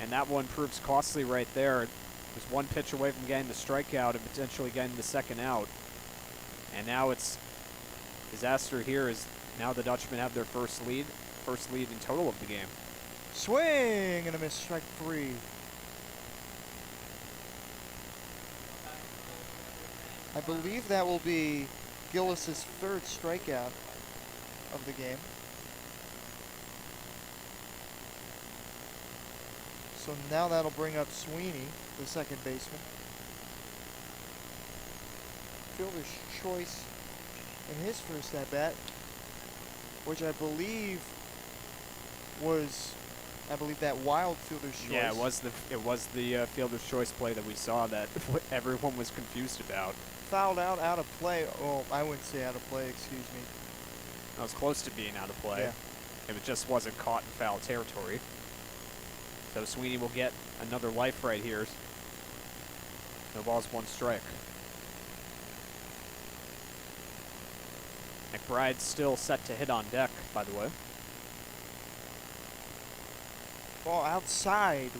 And that one proves costly right there. It was one pitch away from getting the strikeout and potentially getting the 2nd out. And now it's disaster here, as now the Dutchmen have their first lead in total of the game. Swing and a miss, strike 3. I believe that will be Gillis's 3rd strikeout of the game. So now that'll bring up Sweeney, the 2nd baseman. Fielder's choice in his first at bat, which I believe was I believe that wild fielder's choice. Yeah, it was the fielder's choice play that we saw that everyone was confused about. Fouled out of play. Oh, I wouldn't say out of play, excuse me. That was close to being out of play. Yeah. It just wasn't caught in foul territory. So Sweeney will get another life right here. No balls, one strike. McBride's still set to hit on deck, by the way. Ball outside.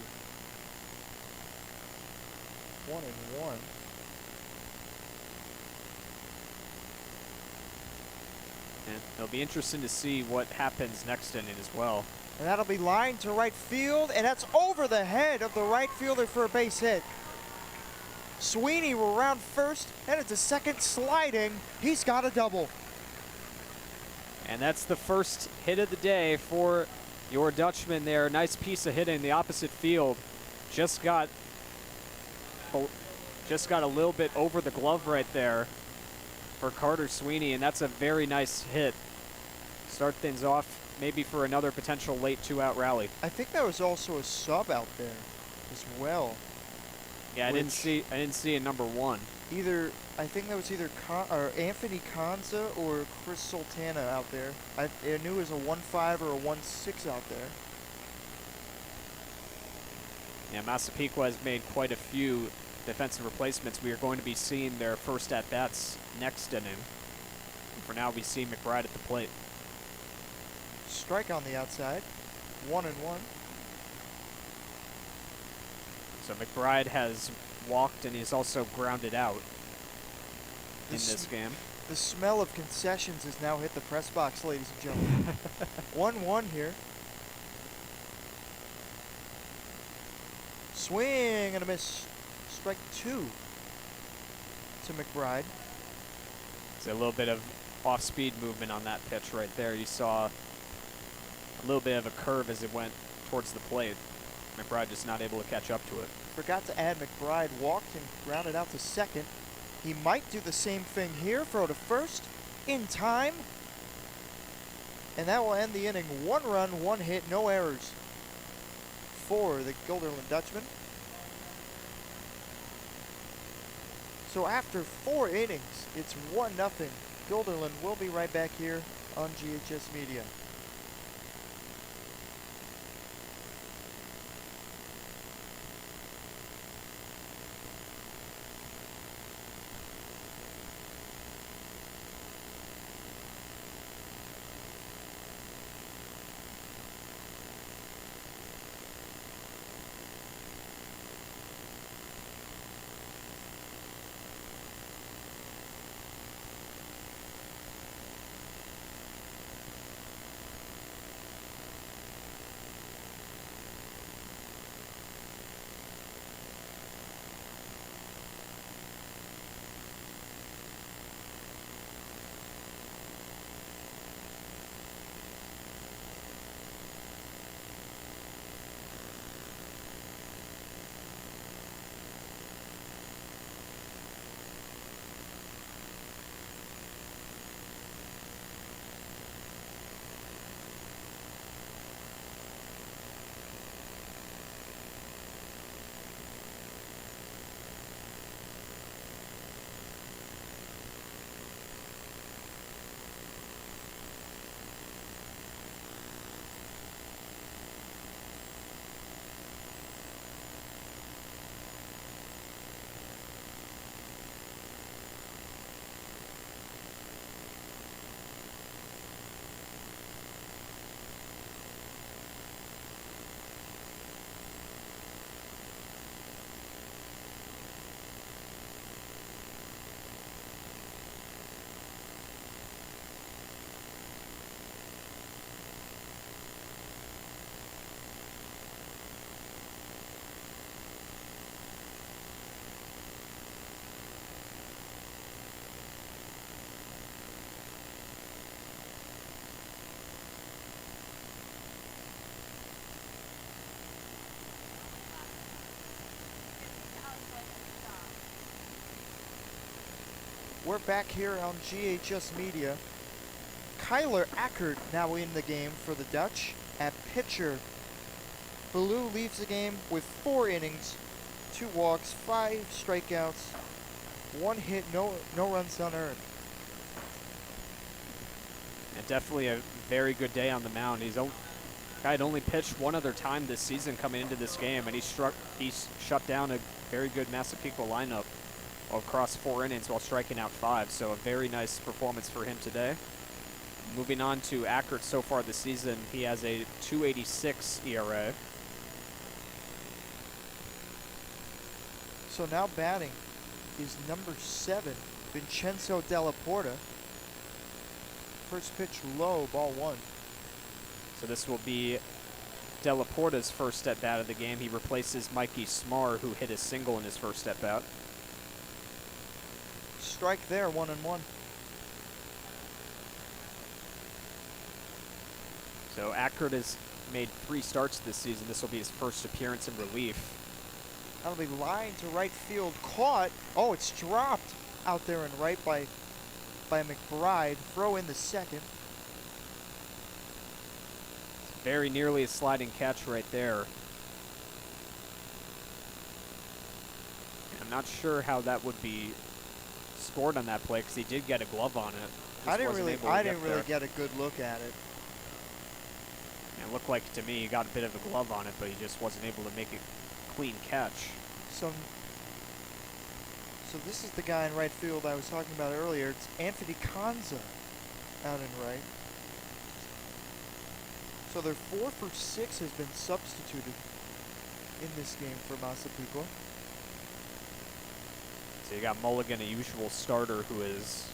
1-1. And it'll be interesting to see what happens next inning as well. And that'll be lined to right field, and that's over the head of the right fielder for a base hit. Sweeney will round first, headed to second, sliding. He's got a double. And that's the first hit of the day for your Dutchman there. Nice piece of hitting in the opposite field. Just got a little bit over the glove right there for Carter Sweeney, and that's a very nice hit. Start things off maybe for another potential late 2-out rally. I think there was also a sub out there as well. Yeah, I didn't see a number 1. I think that was either Anthony Conza or Chris Sultana out there. I knew it was a 1-5 or a 1-6 out there. Yeah, Massapequa has made quite a few defensive replacements. We are going to be seeing their first at-bats next inning. And for now, we see McBride at the plate. Strike on the outside. 1-1. So McBride has walked and he's also grounded out in this game. The smell of concessions has now hit the press box, ladies and gentlemen. 1-1 here. Swing and a miss. Strike 2 to McBride. It's a little bit of off-speed movement on that pitch right there. You saw a little bit of a curve as it went towards the plate. McBride just not able to catch up to it. Forgot to add McBride walked and grounded out to second. He might do the same thing here, throw to first in time. And that will end the inning. 1 run, 1 hit, no errors for the Guilderland Dutchman. So after 4 innings, it's 1-0. Guilderland will be right back here on GHS Media. We're back here on GHS Media. Kyler Ackert now in the game for the Dutch at pitcher. Blue leaves the game with 4 innings, 2 walks, 5 strikeouts, 1 hit, no runs unearned. And definitely a very good day on the mound. Guy had only pitched one other time this season coming into this game, and he shut down a very good Massapequa lineup across 4 innings while striking out 5. So a very nice performance for him today. Moving on to Ackert so far this season, he has a 2.86 ERA. So now batting is number 7, Vincenzo Della Porta. First pitch low, ball 1. So this will be Della Porta's first at-bat of the game. He replaces Mikey Smar, who hit a single in his first at-bat. Strike there, 1-1. So Ackert has made 3 starts this season. This will be his first appearance in relief. That'll be lined to right field, caught. Oh, it's dropped out there in right by McBride. Throw in the second. Very nearly a sliding catch right there. I'm not sure how that would be scored on that play because he did get a glove on it. I didn't really get a good look at it. It looked like to me he got a bit of a glove on it, but he just wasn't able to make a clean catch. So this is the guy in right field I was talking about earlier. It's Anthony Conza out in right. So their 4 for 6 has been substituted in this game for Massapequa. So you got Mulligan, a usual starter, who is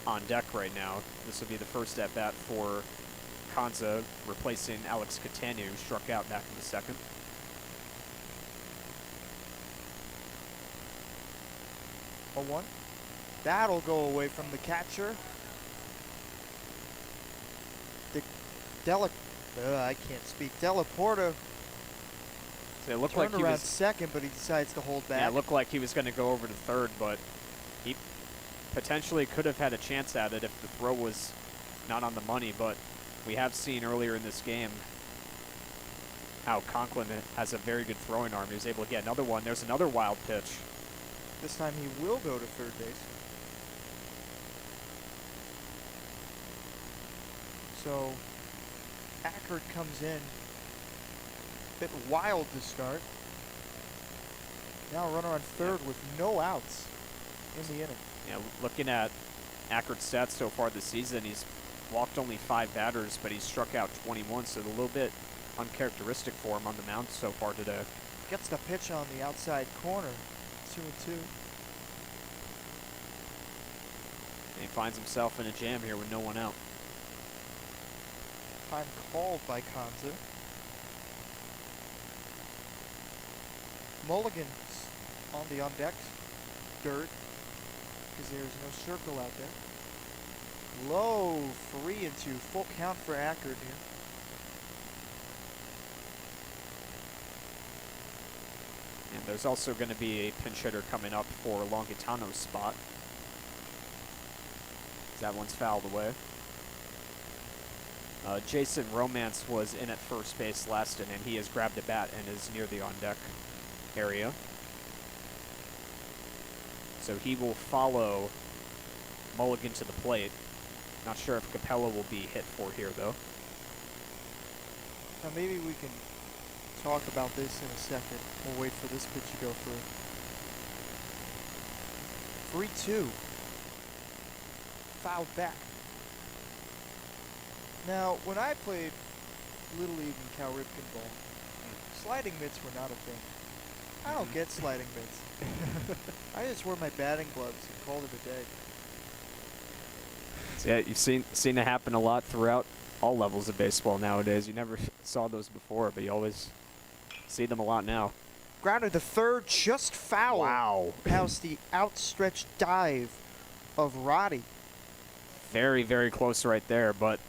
on deck right now. This will be the first at-bat for Conza, replacing Alex Catania, who struck out back in the second. A 1. That'll go away from the catcher. I can't speak. Della Porta So it looked turned like he around was second, but he decides to hold back. Yeah, it looked like he was going to go over to third, but he potentially could have had a chance at it if the throw was not on the money. But we have seen earlier in this game how Conklin has a very good throwing arm. He was able to get another one. There's another wild pitch. This time he will go to third base. So Ackert comes in a bit wild to start. Now a runner on third with no outs in the inning. Yeah, looking at Ackert's stats so far this season, he's walked only 5 batters, but he's struck out 21, so a little bit uncharacteristic for him on the mound so far today. Gets the pitch on the outside corner. 2-2. And he finds himself in a jam here with no one out. Time called by Conza. Mulligan's on the on deck dirt because there's no circle out there. Low 3-2, full count for Ackert here. And there's also going to be a pinch hitter coming up for Longitano's spot. That one's fouled away. Jason Romance was in at first base last inning. He has grabbed a bat and is near the on-deck area. So he will follow Mulligan to the plate. Not sure if Capella will be hit for here, though. Now maybe we can talk about this in a second. We'll wait for this pitch to go through. 3-2. Fouled back. Now, when I played Little League and Cal Ripken ball, sliding mitts were not a thing. I don't get sliding mitts. I just wore my batting gloves and called it a day. So yeah, you've seen it happen a lot throughout all levels of baseball nowadays. You never saw those before, but you always see them a lot now. Grounded to third, just foul. Wow. How's the outstretched dive of Roddy? Very, very close right there, but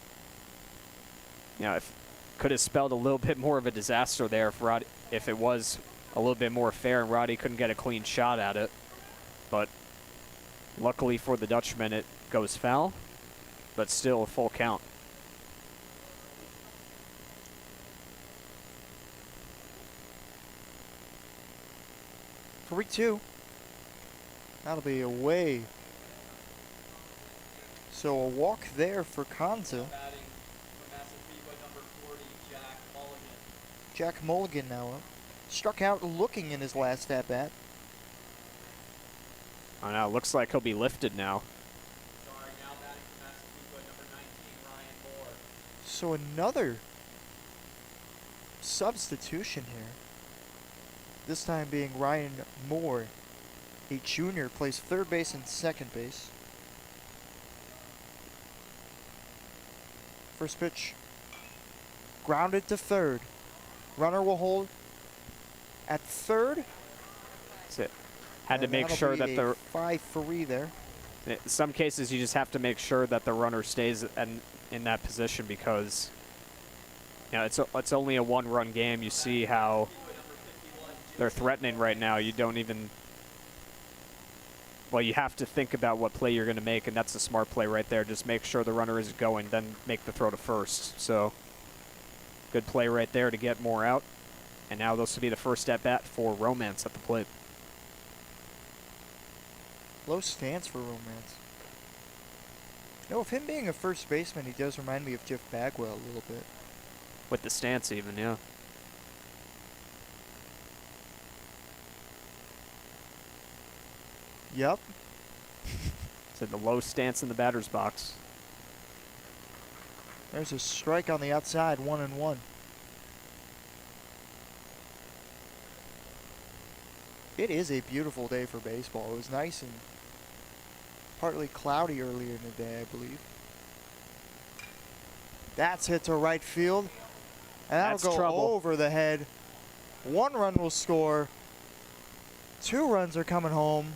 you know, if could have spelled a little bit more of a disaster there if Roddy, if it was a little bit more fair and Roddy couldn't get a clean shot at it. But luckily for the Dutchman, it goes foul, but still a full count. 3-2. That'll be away. So a walk there for Kanza. Jack Mulligan now up. Struck out looking in his last at-bat. Oh, no, looks like he'll be lifted now. So another substitution here. This time being Ryan Moore, a junior, plays third base and second base. First pitch, grounded to third. Runner will hold at third. That's it. Had to And make that'll sure be that a the 5-3 there. in some cases you just have to make sure that the runner stays in that position, because it's only a one-run game. You see how they're threatening right now. You don't even, well, you have to think about what play you're going to make, and that's a smart play right there. Just make sure the runner is going, then make the throw to first. So good play right there to get Moore out. And now this will be the first at-bat for Romance at the plate. Low stance for Romance. You know, of him being a first baseman, he does remind me of Jeff Bagwell a little bit. With the stance even, yeah. Yep. So the low stance in the batter's box. There's a strike on the outside, 1-1. It is a beautiful day for baseball. It was nice and partly cloudy earlier in the day, I believe. That's hit to right field. And that'll That's go trouble. over the head. 1 run will score. 2 runs are coming home.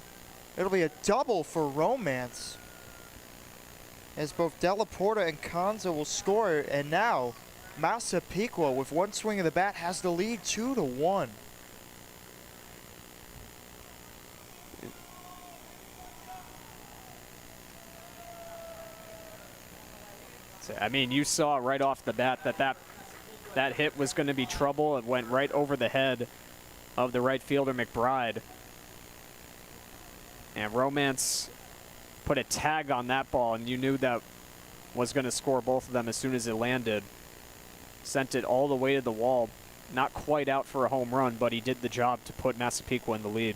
It'll be a double for Romance, as both Della Porta and Kanza will score. And now Massapequa, with 1 swing of the bat, has the lead 2-1. I mean, you saw right off the bat that hit was going to be trouble. It went right over the head of the right fielder, McBride. And Romance put a tag on that ball, and you knew that was going to score both of them as soon as it landed. Sent it all the way to the wall. Not quite out for a home run, but he did the job to put Massapequa in the lead.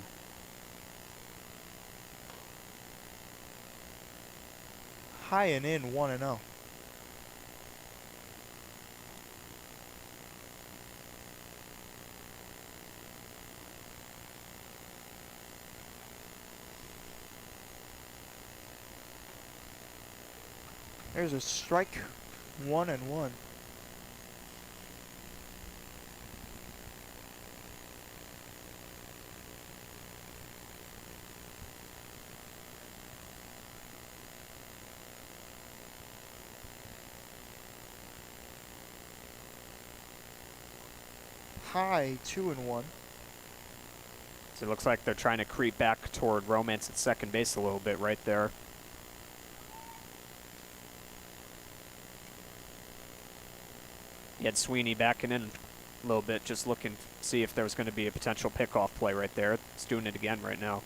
High and in, 1-0. There's a strike, 1-1. High, 2-1. So it looks like they're trying to creep back toward Romance at second base a little bit right there. You had Sweeney backing in a little bit, just looking to see if there was going to be a potential pickoff play right there. It's doing it again right now.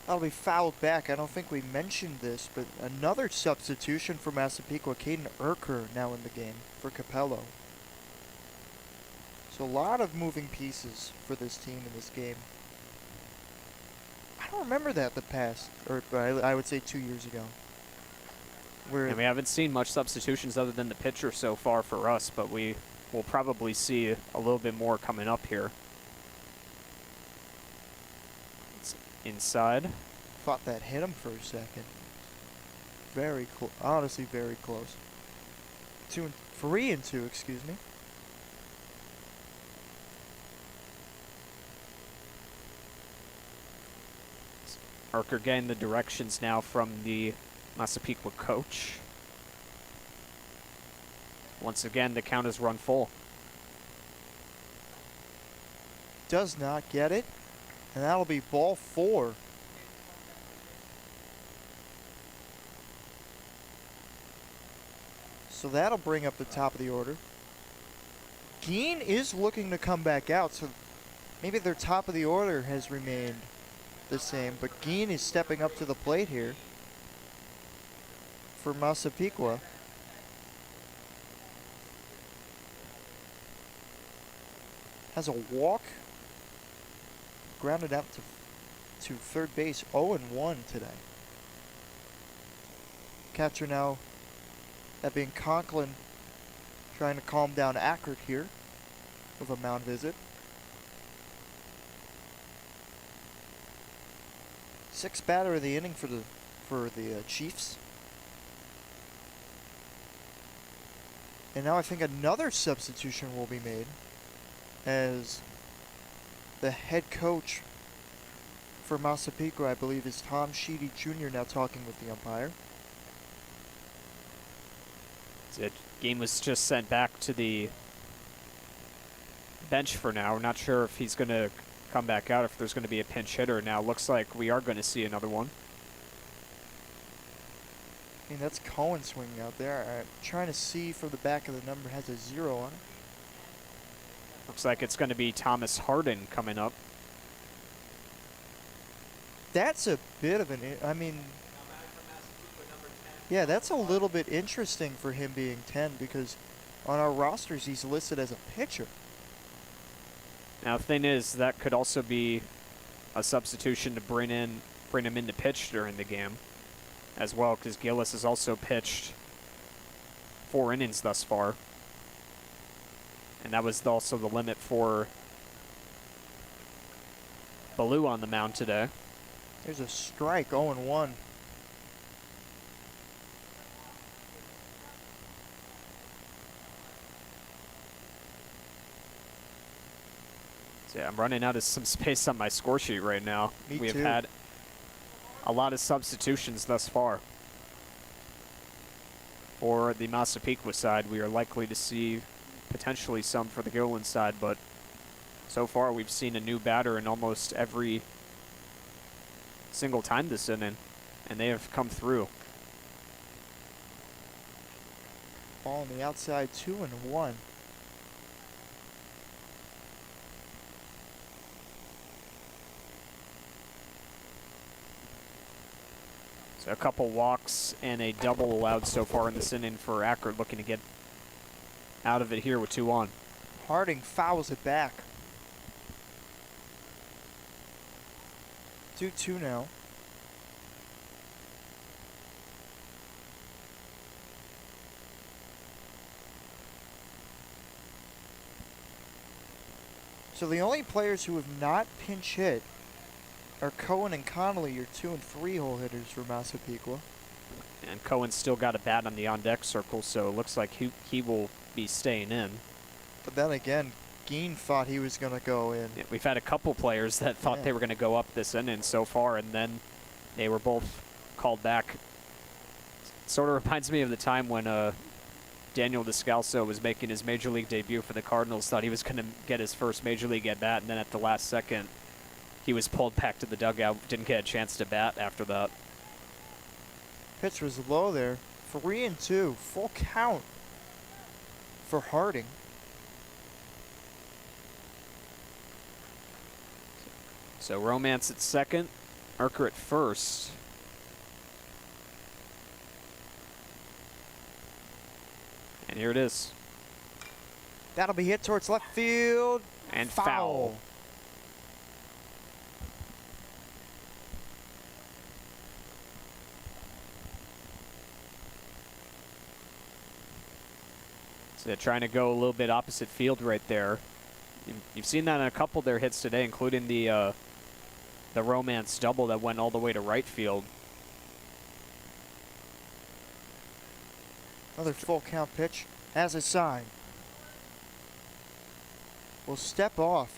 That'll be fouled back. I don't think we mentioned this, but another substitution for Massapequa. Caden Urker now in the game for Capello. So a lot of moving pieces for this team in this game. I don't remember that the past, or I would say 2 years ago. Where And we haven't seen much substitutions other than the pitcher so far for us, but we will probably see a little bit more coming up here. It's inside. thought that hit him for a second. Very close, honestly very close. 3-2, excuse me. Urker getting the directions now from the Massapequa coach. Once again, the count is run full. Does not get it, and that'll be ball 4. So that'll bring up the top of the order. Geen is looking to come back out, so Maybe their top of the order has remained the same, but Geen is stepping up to the plate here for Massapequa. Has a walk, grounded out to third base, 0-1 today. Catcher now, that being Conklin, trying to calm down Ackert here with a mound visit. 6th batter of the inning for the Chiefs. And now I think another substitution will be made, as the head coach for Massapequa, I believe, is Tom Sheedy Jr. now talking with the umpire. The game was just sent back to the bench for now. We're not sure if he's going to come back out, if there's going to be a pinch hitter. Now looks like we are going to see another one. I mean, that's Cohen swinging out there. I'm trying to see from the back of the number, has a 0 on it. Looks like it's going to be Thomas Harden coming up. That's a bit of an, I mean, yeah, that's a little bit interesting for him being 10, because on our rosters he's listed as a pitcher. Now the thing is, that could also be a substitution to bring him in to pitch during the game as well, because Gillis has also pitched 4 innings thus far. And that was also the limit for Baloo on the mound today. There's a strike, 0-1. So yeah, I'm running out of some space on my score sheet right now. Me We have too. had a lot of substitutions thus far. For the Massapequa side, we are likely to see potentially some for the Guilderland side, but so far we've seen a new batter in almost every single time this inning, and they have come through. Ball on the outside, 2-1. So a couple walks and a double allowed so far in this inning for Ackert, looking to get out of it here with 2 on. Harding fouls it back. 2-2 now. So the only players who have not pinch hit are Cohen and Connolly, your 2 and 3 hole hitters for Massapequa. And Cohen's still got a bat on the on-deck circle, so it looks like he will be staying in. But then again, Geen thought he was going to go in. Yeah, we've had a couple players that thought they were going to go up this inning so far, and then they were both called back. Sort of reminds me of the time when Daniel Descalso was making his Major League debut for the Cardinals, thought he was going to get his first Major League at-bat, and then at the last second, he was pulled back to the dugout, didn't get a chance to bat after that. Pitch was low there. 3-2, full count for Harding. So Romance at second, Urker at first. And here it is. That'll be hit towards left field. And foul. So they're trying to go a little bit opposite field right there. You've seen that in a couple of their hits today, including the Romance double that went all the way to right field. Another full count pitch has a sign. Will step off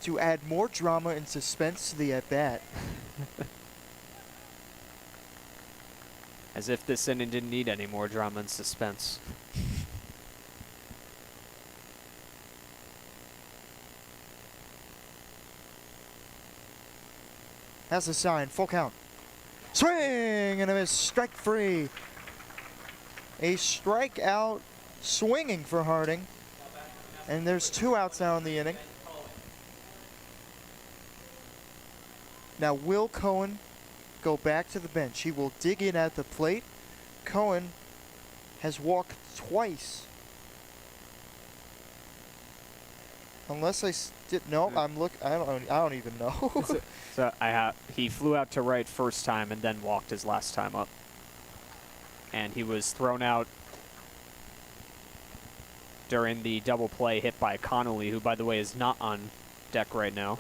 to add more drama and suspense to the at-bat. As if this inning didn't need any more drama and suspense. Has a sign, full count. Swing and a miss, strike free. A strikeout swinging for Harding. And there's 2 outs now in the inning. Now, will Cohen go back to the bench? He will dig in at the plate. Cohen has walked twice. Unless I did no, I don't even know. So he flew out to right first time and then walked his last time up. And he was thrown out during the double play hit by Connolly, who, by the way, is not on deck right now.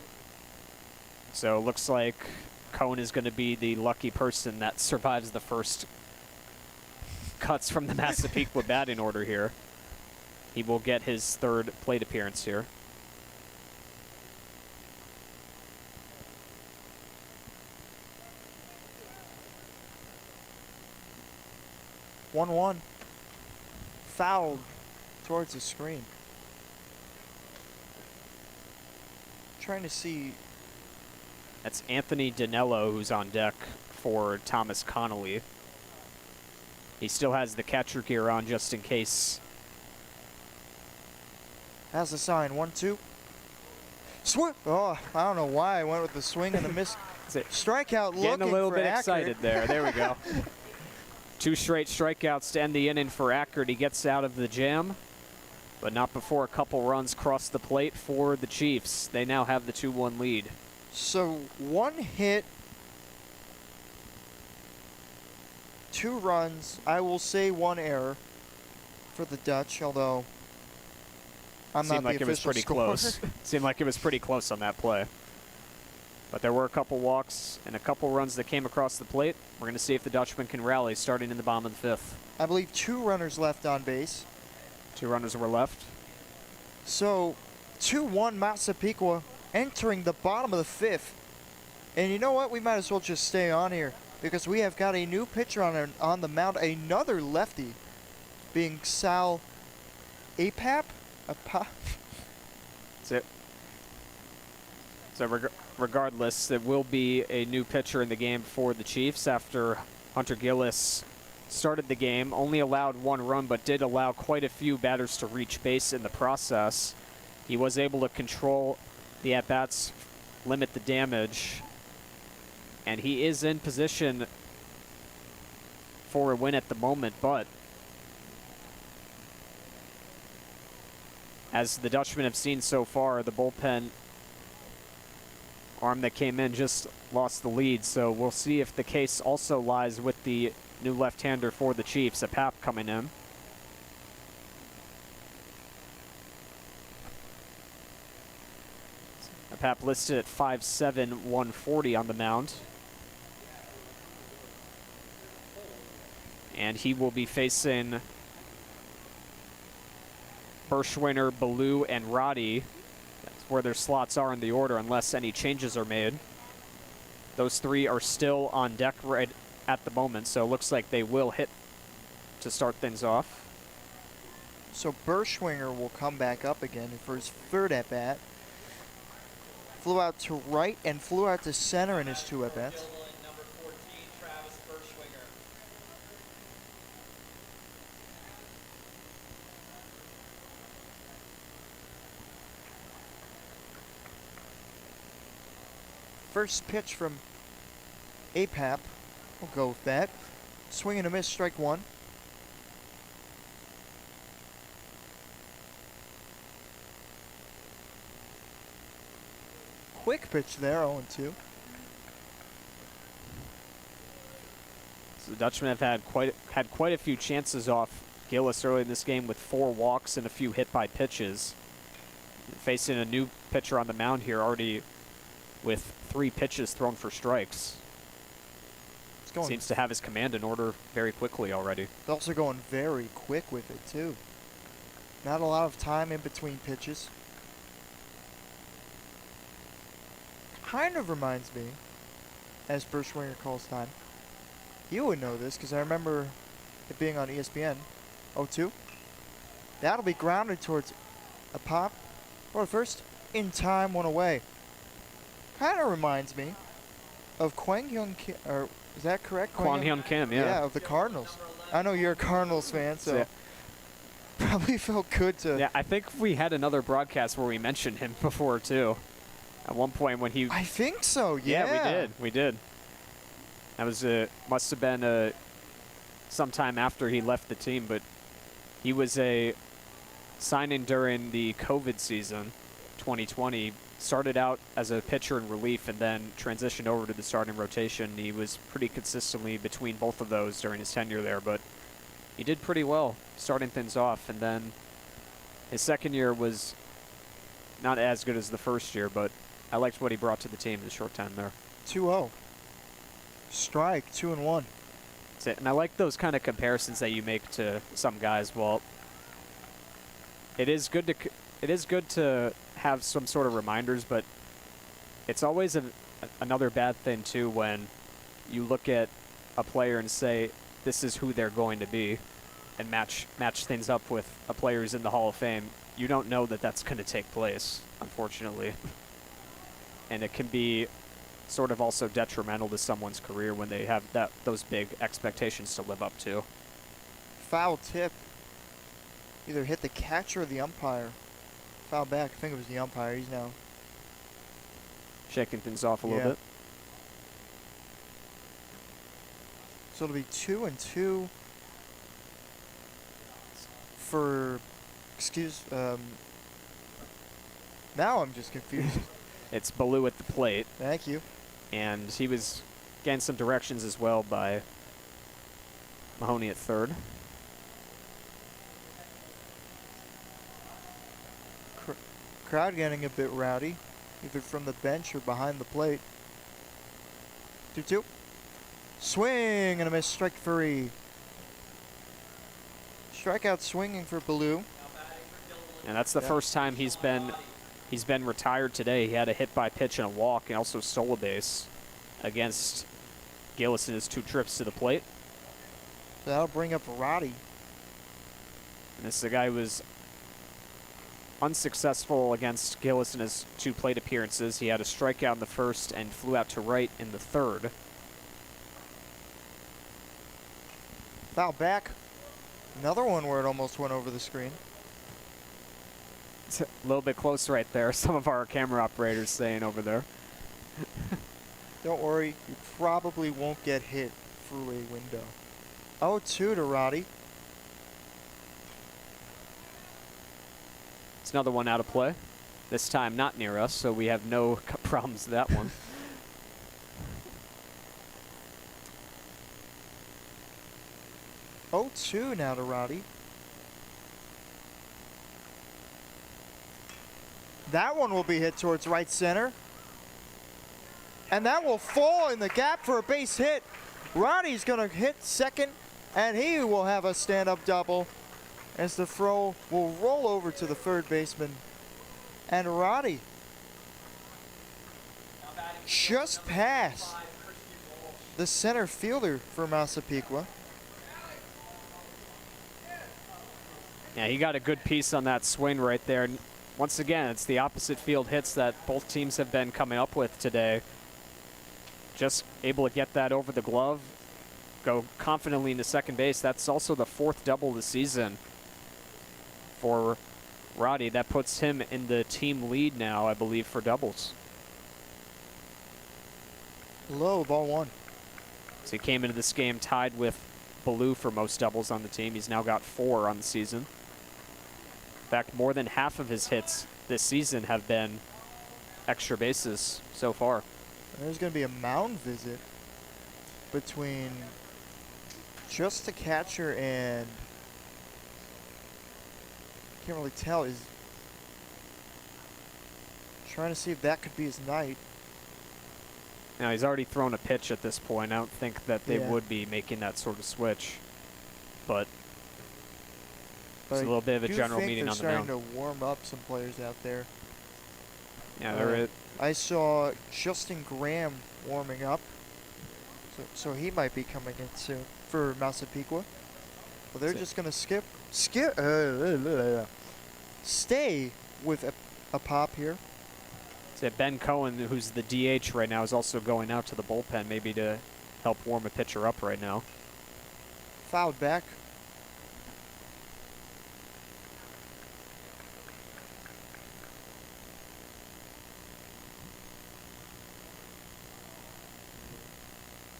So it looks like Cohen is going to be the lucky person that survives the first cuts from the Massapequa batting order here. He will get his third plate appearance here. One fouled towards the screen. Trying to see. That's Anthony Danello who's on deck for Thomas Connolly. He still has the catcher gear on just in case. Has the sign. 1-2. Swing. Oh, I don't know why I went with the swing and the miss. Strikeout. Looking getting a little bit accurate. excited there. There we go. 2 straight strikeouts to end the inning for Ackert. He gets out of the jam, but not before a couple runs cross the plate for the Chiefs. They now have the 2-1 lead. So 1 hit, 2 runs. I will say 1 error for the Dutch, although I'm not the official Seemed like it was pretty scorer. close. Seemed like it was pretty close on that play. But there were a couple walks and a couple runs that came across the plate. We're going to see if the Dutchman can rally starting in the bottom of the 5th. I believe 2 runners left on base. 2 runners were left. So 2-1 Massapequa entering the bottom of the 5th. And you know what? We might as well just stay on here because we have got a new pitcher on the mound, another lefty, being Sal Apap. That's it. So regardless, it will be a new pitcher in the game for the Chiefs after Hunter Gillis started the game. Only allowed 1 run, but did allow quite a few batters to reach base in the process. He was able to control the at-bats, limit the damage, and he is in position for a win at the moment, but as the Dutchmen have seen so far, the bullpen arm that came in just lost the lead, so we'll see if the case also lies with the new left-hander for the Chiefs, Apap coming in. Apap listed at 5'7", 140 on the mound. And he will be facing Berschwiner, Ballou, and Roddy. That's where their slots are in the order unless any changes are made. Those 3 are still on deck right at the moment, so it looks like they will hit to start things off. So Berschwinger will come back up again for his 3rd at-bat. Flew out to right and flew out to center in his 2 at-bats. First pitch from Apap. We'll go with that. Swing and a miss, strike 1. Quick pitch there, 0-2. So the Dutchmen have had quite a few chances off Gillis early in this game with 4 walks and a few hit by pitches. Facing a new pitcher on the mound here already with 3 pitches thrown for strikes. Seems to have his command in order very quickly already. He's also going very quick with it too. Not a lot of time in between pitches. Kind of reminds me, as Berschwinger calls time. You would know this because I remember it being on ESPN. 0-2. That'll be grounded towards a pop. Or first, in time, 1 away. Kind of reminds me of Kwang Hyun Kim, or is that correct? Kwang Hyun Kim, yeah. Yeah, of the Cardinals. I know you're a Cardinals fan, so yeah. Probably felt good to. Yeah, I think we had another broadcast where we mentioned him before too. At one point when he... I think so, yeah. We did. That was must have been sometime after he left the team, but he was a signing during the COVID season, 2020. Started out as a pitcher in relief and then transitioned over to the starting rotation. He was pretty consistently between both of those during his tenure there, but he did pretty well starting things off. And then his second year was not as good as the first year, but I liked what he brought to the team in the short time there. 2-0. Strike, 2-1. That's it. And I like those kind of comparisons that you make to some guys. Well, it is good to have some sort of reminders, but it's always another bad thing too when you look at a player and say this is who they're going to be, and match things up with a player who's in the Hall of Fame. You don't know that that's going to take place, unfortunately, and it can be sort of also detrimental to someone's career when they have those big expectations to live up to. Foul tip. Either hit the catcher or the umpire. Foul back. I think it was the umpire. He's now shaking things off a little bit. So it'll be 2-2 for, now I'm just confused. It's Ballou at the plate. Thank you. And he was getting some directions as well by Mahoney at third. Crowd getting a bit rowdy, either from the bench or behind the plate. 2-2. Swing and a miss, strike three. Strikeout swinging for Ballou. And that's the first time he's been retired today. He had a hit by pitch and a walk, and also stole a base against Gillis in his 2 trips to the plate. So that'll bring up Roddy. And this is a guy who was unsuccessful against Gillis in his 2 plate appearances. He had a strikeout in the first and flew out to right in the third. Foul back. Another one where it almost went over the screen. It's a little bit close right there. Some of our camera operators saying over there. Don't worry, you probably won't get hit through a window. 0-2 to Roddy. It's another one out of play. This time not near us, so we have no problems with that one. Oh, 2 now to Roddy. That one will be hit towards right center. And that will fall in the gap for a base hit. Roddy's going to hit second, and he will have a stand-up double as the throw will roll over to the third baseman. And Roddy just past the center fielder for Massapequa. Yeah, he got a good piece on that swing right there. And once again, it's the opposite field hits that both teams have been coming up with today. Just able to get that over the glove, go confidently into second base. That's also the 4th double of the season for Roddy. That puts him in the team lead now, I believe, for doubles. Low, ball 1. So he came into this game tied with Ballou for most doubles on the team. He's now got 4 on the season. In fact, more than half of his hits this season have been extra bases so far. There's going to be a mound visit between just the catcher and can't really tell. Is trying to see if that could be his night. Now, he's already thrown a pitch at this point. I don't think that they would be making that sort of switch. But it's a little bit of a general meeting on the mound. They're starting to warm up some players out there. Yeah, I saw Justin Graham warming up. So he might be coming in soon for Massapequa. But they're just going to stay with a pop here. Ben Cohen, who's the DH right now, is also going out to the bullpen maybe to help warm a pitcher up right now. Fouled back.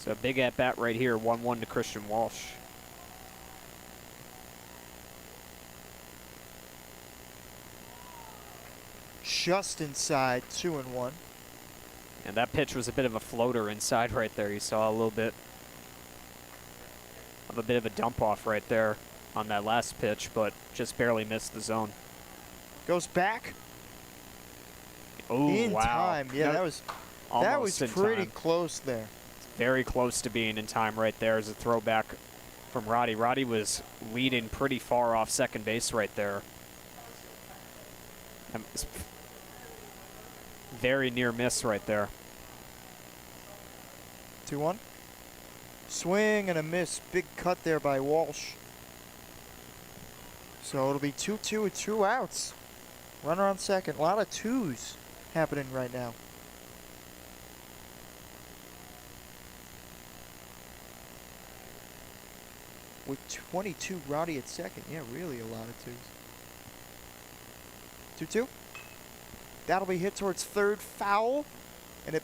So big at bat right here, 1-1 to Christian Walsh. Just inside, 2-1. And that pitch was a bit of a floater inside right there. You saw a little bit of a dump off right there on that last pitch, but just barely missed the zone. Goes back. Oh, In wow. time. Yeah, Nope. that was Almost in pretty time. close there. Very close to being in time right there as a throwback from Roddy. Roddy was leading pretty far off second base right there. It's very near miss right there. 2-1. Swing and a miss. Big cut there by Walsh. So it'll be 2-2 with 2 outs. Runner on second. A lot of twos happening right now. With 22, Roddy at second. Yeah, really a lot of twos. 2-2. That'll be hit towards third, foul. And it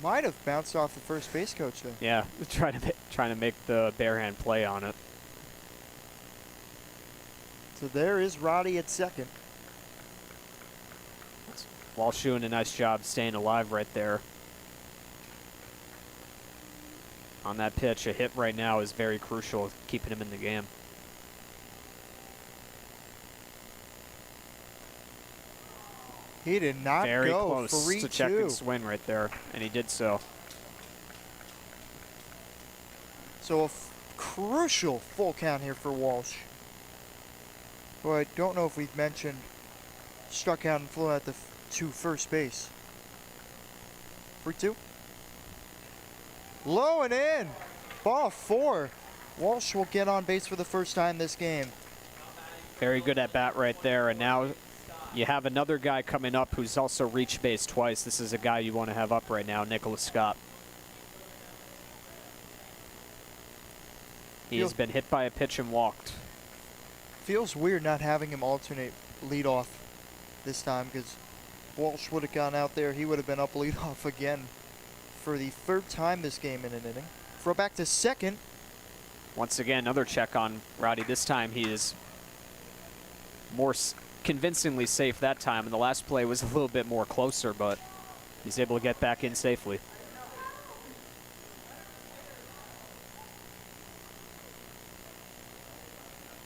might have bounced off the first base coach there. Yeah, trying to make the bare hand play on it. So there is Roddy at second. Walsh doing a nice job staying alive right there. On that pitch, a hit right now is very crucial, keeping him in the game. He did not Very go. close 3-2. to check and swing right there, and he did so. So a crucial full count here for Walsh. Who I don't know if we've mentioned struck out and flew out to first base. 3-2. Low and in. Ball 4. Walsh will get on base for the first time this game. Very good at bat right there, and now you have another guy coming up who's also reached base twice. This is a guy you want to have up right now, Nicholas Scott. He has been hit by a pitch and walked. Feels weird not having him alternate leadoff this time, because Walsh would have gone out there. He would have been up leadoff again for the third time this game in an inning. Throw back to second. Once again, another check on Roddy. This time he is more convincingly safe that time, and the last play was a little bit more closer, but he's able to get back in safely.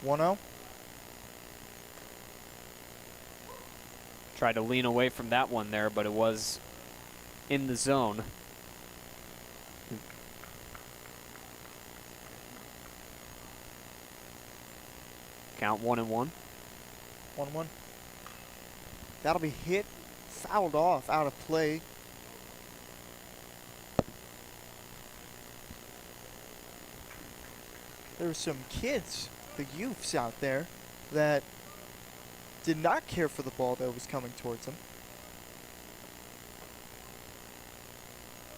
One-zero. Tried to lean away from that one there, but it was in the zone. Count 1-1. 1-1. That'll be hit, fouled off, out of play. There were some kids, the youths out there, that did not care for the ball that was coming towards them.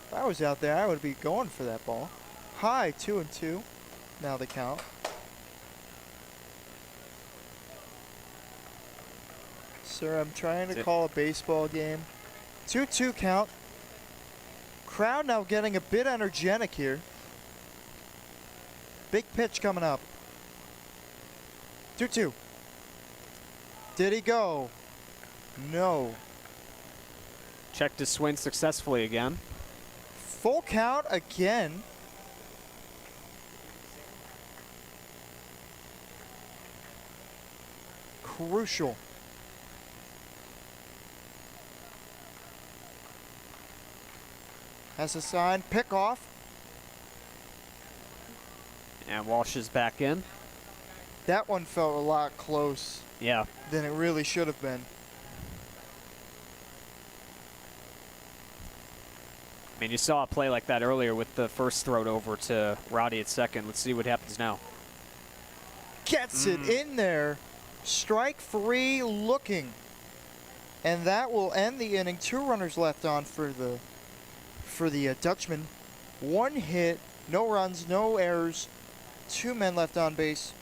If I was out there, I would be going for that ball. High, 2-2. Now the count. Sir, I'm trying to call a baseball game. 2-2 count. Crowd now getting a bit energetic here. Big pitch coming up. 2-2. Did he go? No. Checked his swing successfully again. Full count again. Crucial. Has a sign, pick off. And Walsh is back in. That one felt a lot close Yeah. than it really should have been. I mean, you saw a play like that earlier with the first throw over to Roddy at second. Let's see what happens now. Gets it in there. Strike 3 looking. And that will end the inning. 2 runners left on for the Dutchman. 1 hit, no runs, no errors. 2 men left on base.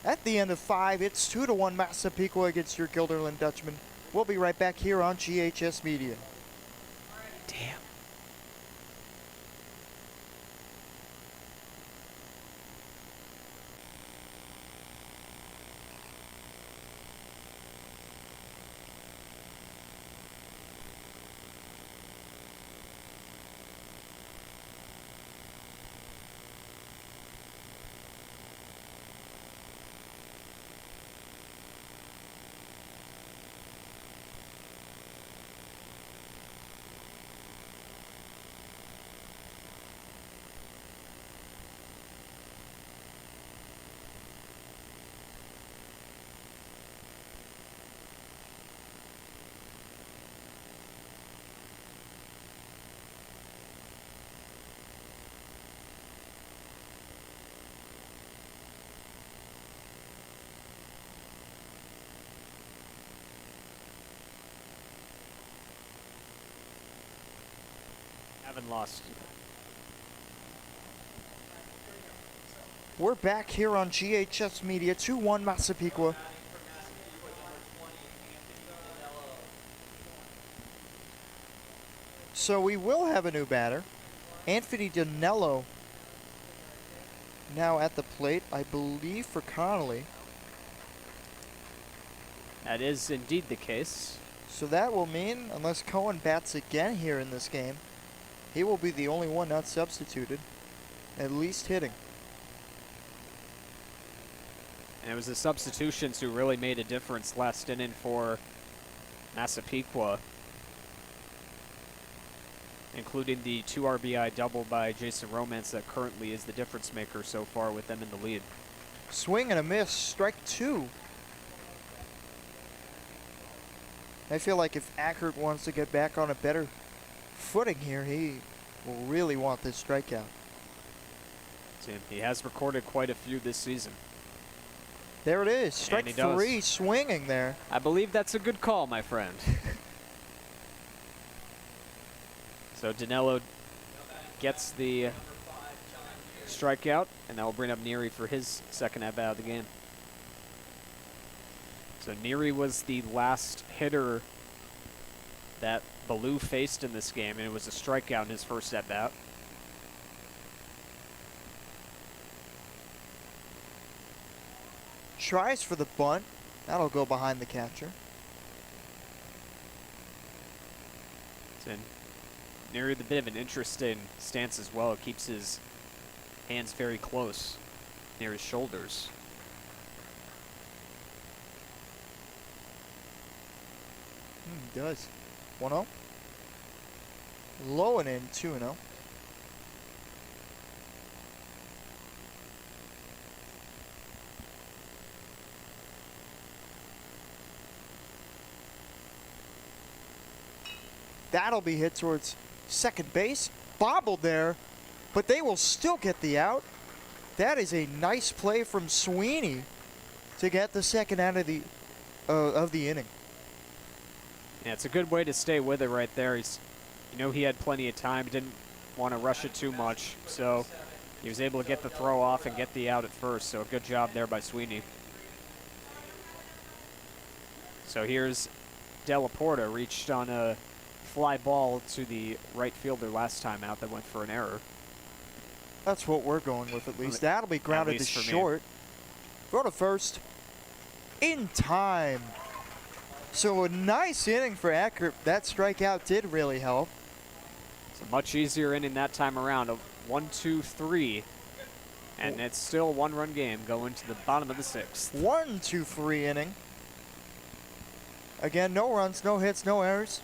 At the end of 5, it's 2-1 Massapequa against your Guilderland Dutchman. We'll be right back here on GHS Media. Damn. Haven't lost. We're back here on GHS Media, 2-1 Massapequa. So we will have a new batter. Anthony Danello now at the plate, I believe, for Connolly. That is indeed the case. So that will mean, unless Cohen bats again here in this game, he will be the only one not substituted, at least hitting. And it was the substitutions who really made a difference last inning for Massapequa, including the 2 RBI double by Jason Romance that currently is the difference maker so far with them in the lead. Swing and a miss, strike 2. I feel like if Ackert wants to get back on a better footing here, he will really want this strikeout. He has recorded quite a few this season. There it is, strike And he does. 3, swinging there. I believe that's a good call, my friend. So Danello gets the strikeout, and that will bring up Neary for his second at-bat of the game. So Neary was the last hitter that Ballou faced in this game, and it was a strikeout in his first at-bat. Tries for the bunt. That'll go behind the catcher. And Neary with a bit of an interesting stance as well. Keeps his hands very close near his shoulders. He does. 1-0. Low and in, 2-0. That'll be hit towards second base. Bobbled there, but they will still get the out. That is a nice play from Sweeney to get the second out of the inning. Yeah, it's a good way to stay with it right there. He had plenty of time. Didn't want to rush it too much, so he was able to get the throw off and get the out at first. So a good job there by Sweeney. So here's Della Porta, reached on a fly ball to the right fielder last time out that went for an error. That's what we're going with at least. That'll be grounded to short. Throw to first. In time. So a nice inning for Ackert. That strikeout did really help. It's a much easier inning that time around. A 1-2-3. And it's still a one-run game going to the bottom of the 6th. 1-2-3 inning. Again, no runs, no hits, no errors.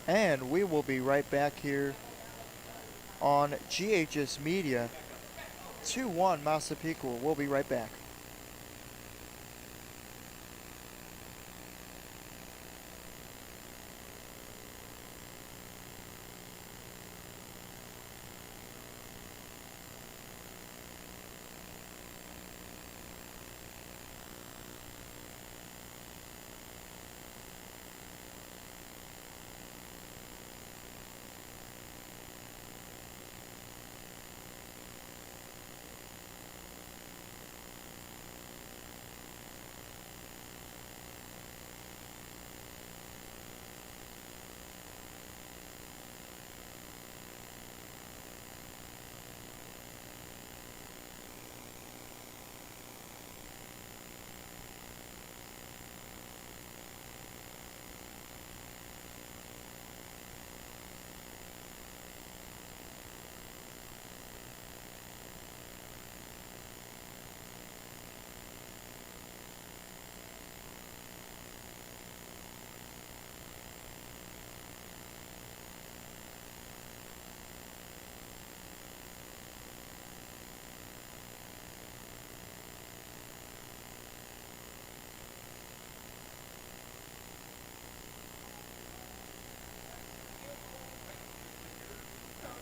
And we will be right back here on GHS Media. 2-1 Massapequa. We'll be right back.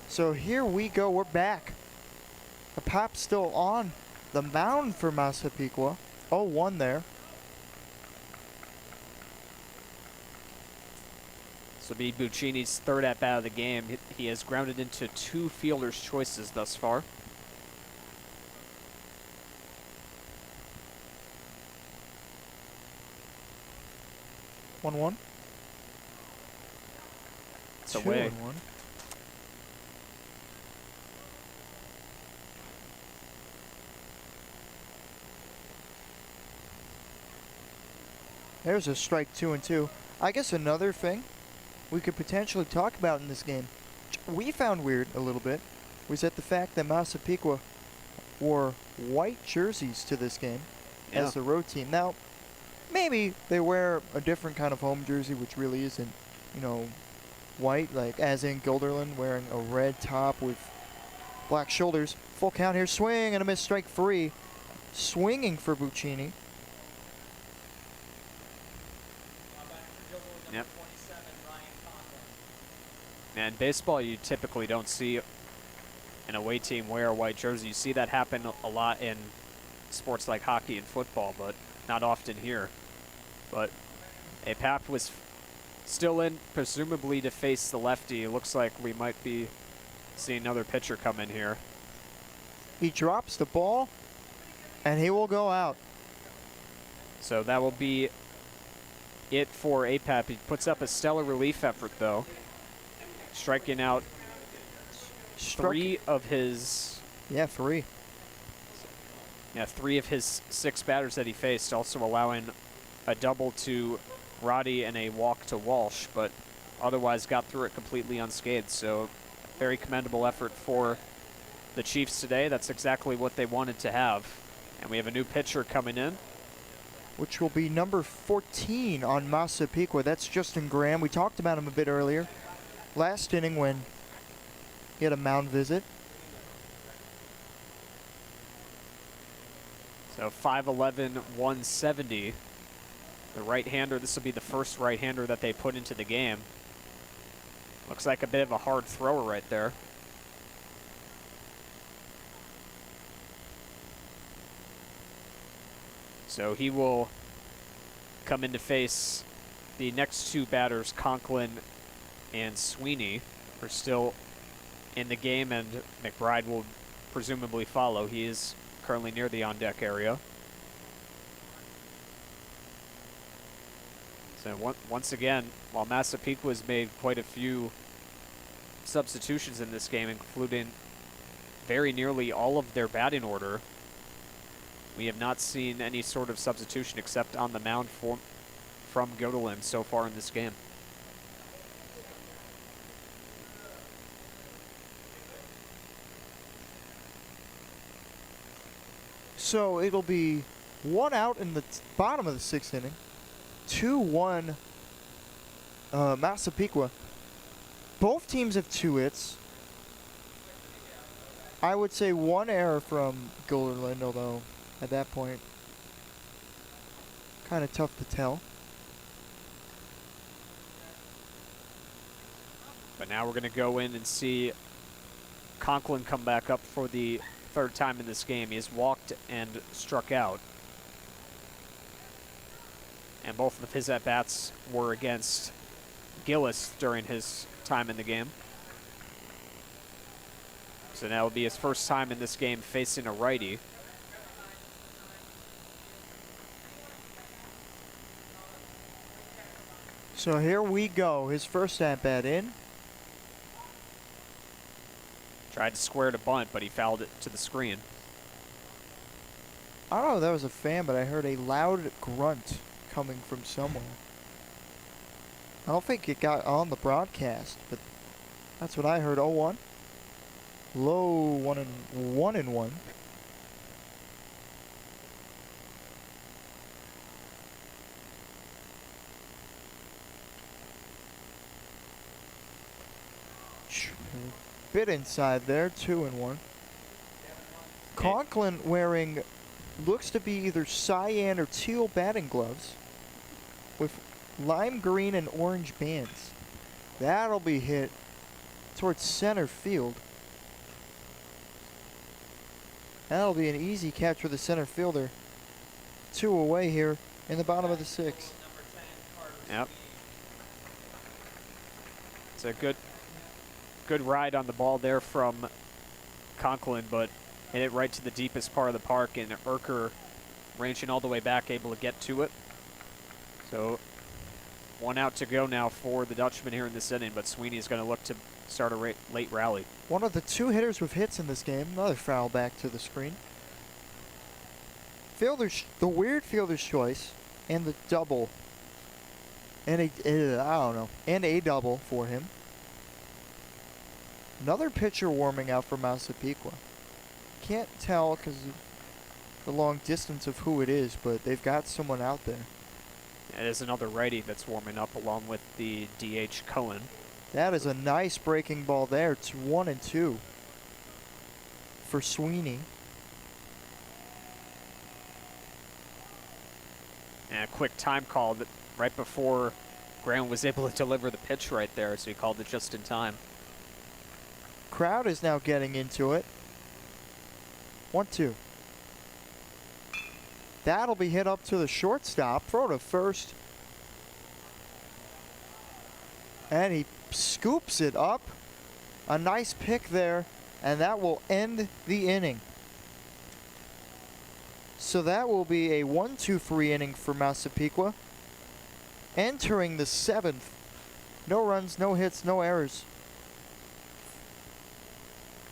So here we go, we're back. The Pop's still on the mound for Massapequa. 0-1 there. This will be Buccini's third at-bat of the game. He has grounded into 2 fielder's choices thus far. One. It's away. 2-1. There's a strike, 2-2. I guess another thing we could potentially talk about in this game, we found weird a little bit, was that the fact that Massapequa wore white jerseys to this game as the road team. Now, maybe they wear a different kind of home jersey, which really isn't, you know, white, like as in Guilderland wearing a red top with black shoulders. Full count here, swing and a miss, strike 3. Swinging for Buccini. Yep. And baseball, you typically don't see an away team wear a white jersey. You see that happen a lot in sports like hockey and football, but not often here. But Apap was still in, presumably to face the lefty. It looks like we might be seeing another pitcher come in here. He drops the ball, and he will go out. So that will be it for Apap. He puts up a stellar relief effort, though, striking out 3 of his... Yeah, 3. Yeah, 3 of his 6 batters that he faced, also allowing a double to Roddy and a walk to Walsh, but otherwise got through it completely unscathed. So very commendable effort for the Chiefs today. That's exactly what they wanted to have. And we have a new pitcher coming in, which will be number 14 on Massapequa. That's Justin Graham. We talked about him a bit earlier. Last inning when he had a mound visit. So 5'11", 170. The right-hander, this will be the first right-hander that they put into the game. Looks like a bit of a hard thrower right there. So he will come in to face the next 2 batters, Conklin and Sweeney, are still in the game, and McBride will presumably follow. He is currently near the on-deck area. So once again, while Massapequa has made quite a few substitutions in this game, including very nearly all of their batting order, we have not seen any sort of substitution except on the mound from Guilderland so far in this game. So it'll be 1 out in the bottom of the 6th inning. 2-1 Massapequa. Both teams have 2 hits. I would say 1 error from Guilderland, although at that point, kind of tough to tell. But now we're going to go in and see Conklin come back up for the 3rd time in this game. He has walked and struck out. And both of his at-bats were against Gillis during his time in the game. So now will be his first time in this game facing a righty. So here we go. His first at-bat in. Tried to square to bunt, but he fouled it to the screen. I don't know if that was a fan, but I heard a loud grunt coming from somewhere. I don't think it got on the broadcast, but that's what I heard. 0-1. Low 1-1. Bit inside there, 2-1. Conklin wearing looks to be either cyan or teal batting gloves with lime green and orange bands. That'll be hit towards center field. That'll be an easy catch for the center fielder. 2 away here in the bottom of the 6th. Yep. It's a good ride on the ball there from Conklin, but hit it right to the deepest part of the park, and Urker ranging all the way back, able to get to it. So 1 out to go now for the Dutchman here in this inning, but Sweeney is going to look to start a late rally. One of the 2 hitters with hits in this game. Another foul back to the screen. The weird fielder's choice and the double. And a double for him. Another pitcher warming out for Massapequa. Can't tell because of the long distance of who it is, but they've got someone out there. It is another righty that's warming up along with the DH Cohen. That is a nice breaking ball there. It's 1-2 for Sweeney. And a quick time call that right before Graham was able to deliver the pitch right there, so he called it just in time. Crowd is now getting into it. 1-2. That'll be hit up to the shortstop. Throw to first. And he scoops it up. A nice pick there, and that will end the inning. So that will be a 1-2-3 inning for Massapequa. Entering the 7th. No runs, no hits, no errors.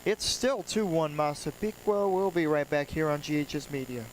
It's still 2-1 Massapequa. We'll be right back here on GHS Media.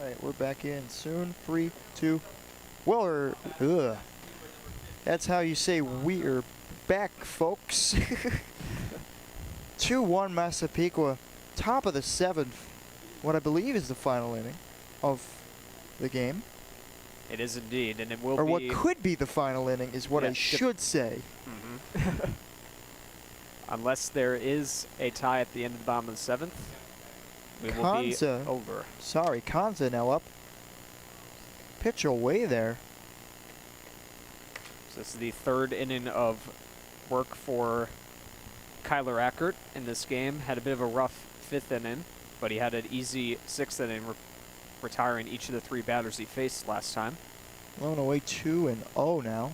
All right, we're back in soon. 3, 2. Well, that's how you say we're back, folks. 2-1 Massapequa, top of the 7th. What I believe is the final inning of the game. It is indeed, and it will or be... what could be the final inning is what I should say. Mm-hmm. Unless there is a tie at the end of the bottom of the 7th, we will be over. Sorry, Kanza now up. Pitch away there. So this is the 3rd inning of work for Kyler Ackert in this game. Had a bit of a rough 5th inning, but he had an easy 6th inning, retiring each of the 3 batters he faced last time. Blown away 2-0 now.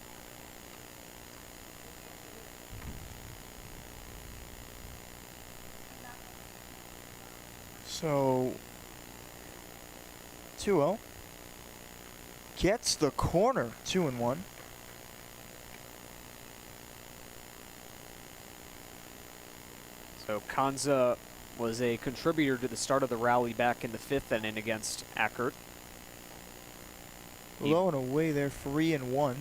So 2-0. Gets the corner, 2-1. So Kanza was a contributor to the start of the rally back in the 5th inning against Ackert. Blown away there, 3-1.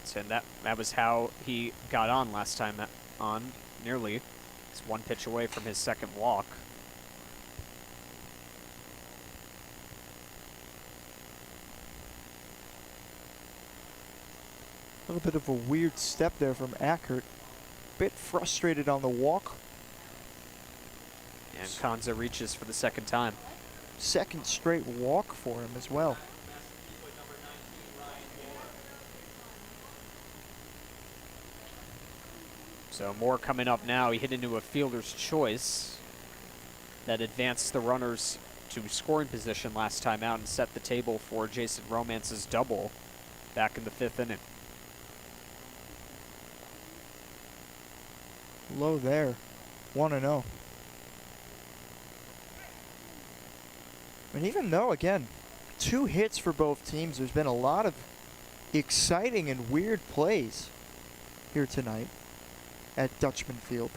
So that was how he got on last time on, nearly. He's 1 pitch away from his 2nd walk. A little bit of a weird step there from Ackert. Bit frustrated on the walk. And Kanza reaches for the 2nd time. 2nd straight walk for him as well. So more coming up now. He hit into a fielder's choice. that advanced the runners to scoring position last time out and set the table for Jason Romance's double back in the 5th inning. Low there. 1-0. And even though, again, 2 hits for both teams, there's been a lot of exciting and weird plays here tonight at Dutchman Field.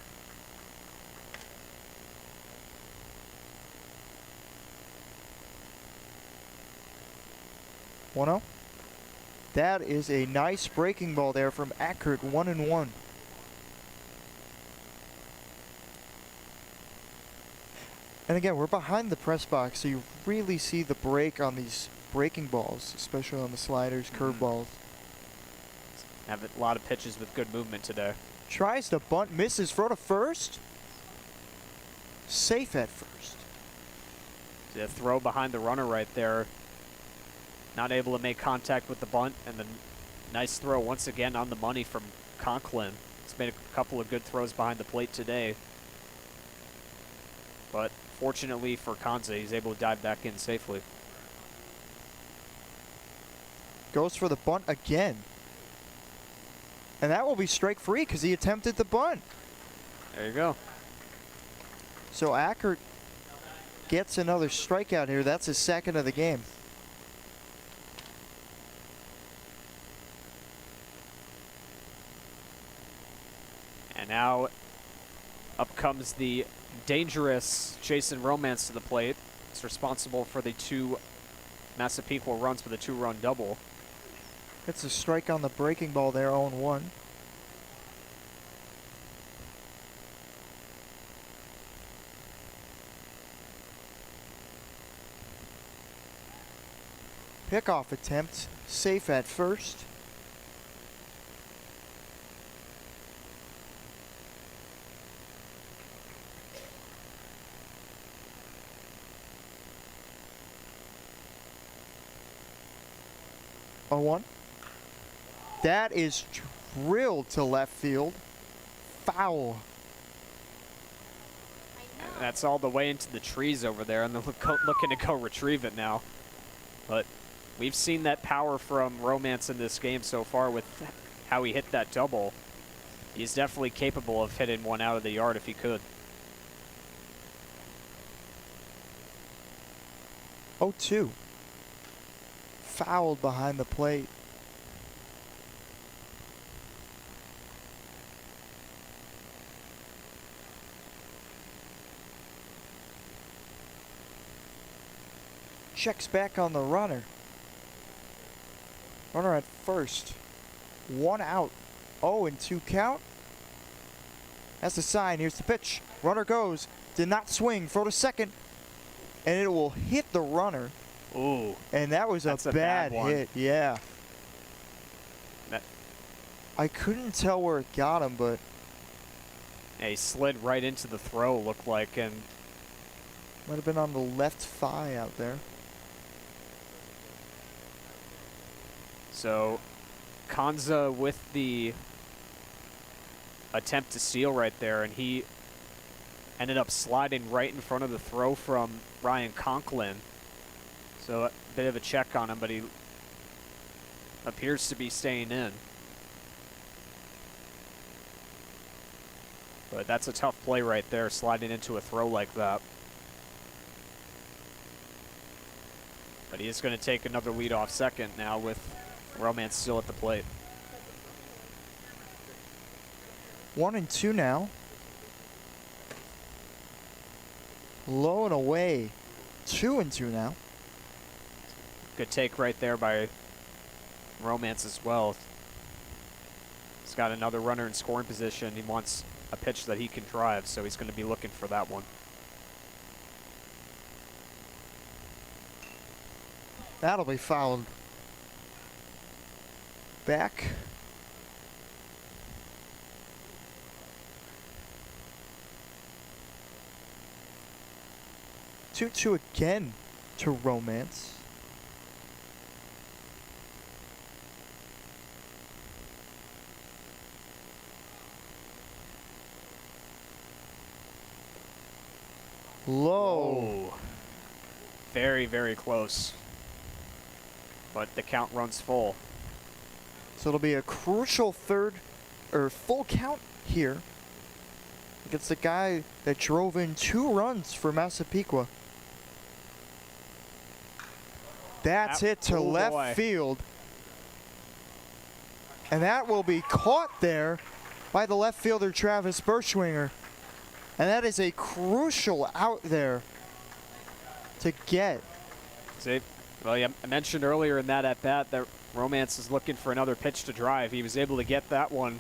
That is a nice breaking ball there from Ackert, 1-1. And again, we're behind the press box, so you really see the break on these breaking balls, especially on the sliders, curveballs. Have a lot of pitches with good movement today. Tries to bunt, misses, throw to first. Safe at first. The throw behind the runner right there. Not able to make contact with the bunt, and then nice throw once again on the money from Conklin. He's made a couple of good throws behind the plate today. But fortunately for Kanza, he's able to dive back in safely. Goes for the bunt again. And that will be strike free because he attempted the bunt. There you go. So Ackert gets another strikeout here. That's his 2nd of the game. And now up comes the dangerous Jason Romance to the plate. He's responsible for the 2 Massapequa runs for the 2-run double. Gets a strike on the breaking ball there, 0-1. Pickoff attempt, safe at first. One. That is drilled to left field. Foul. And that's all the way into the trees over there, and they're looking to go retrieve it now. But we've seen that power from Romance in this game so far with how he hit that double. He's definitely capable of hitting one out of the yard if he could. 0-2. Fouled behind the plate. Checks back on the runner. Runner at first. 1 out. 0-2 count. That's the sign. Here's the pitch. Runner goes. Did not swing. Throw to second. And it will hit the runner. Ooh. And that was a bad hit. Yeah. I couldn't tell where it got him, but Yeah, he slid right into the throw, looked like, and might have been on the left thigh out there. so Kanza with the attempt to steal right there, and he ended up sliding right in front of the throw from Ryan Conklin. So a bit of a check on him, but he appears to be staying in. But that's a tough play right there, sliding into a throw like that. But he is going to take another leadoff second now with Romance still at the plate. 1-2 now. Low and away. 2-2 now. Good take right there by Romance as well. He's got another runner in scoring position. He wants a pitch that he can drive, so he's going to be looking for that one. That'll be fouled back. Two again to Romance. Low. Whoa. Very, very close. But the count runs full. So it'll be a crucial third or full count here against the guy that drove in 2 runs for Massapequa. That's hit to left field. And that will be caught there by the left fielder, Travis Berschwinger. And that is a crucial out there to get. See, well, yeah, I mentioned earlier in that at-bat that Romance is looking for another pitch to drive. He was able to get that one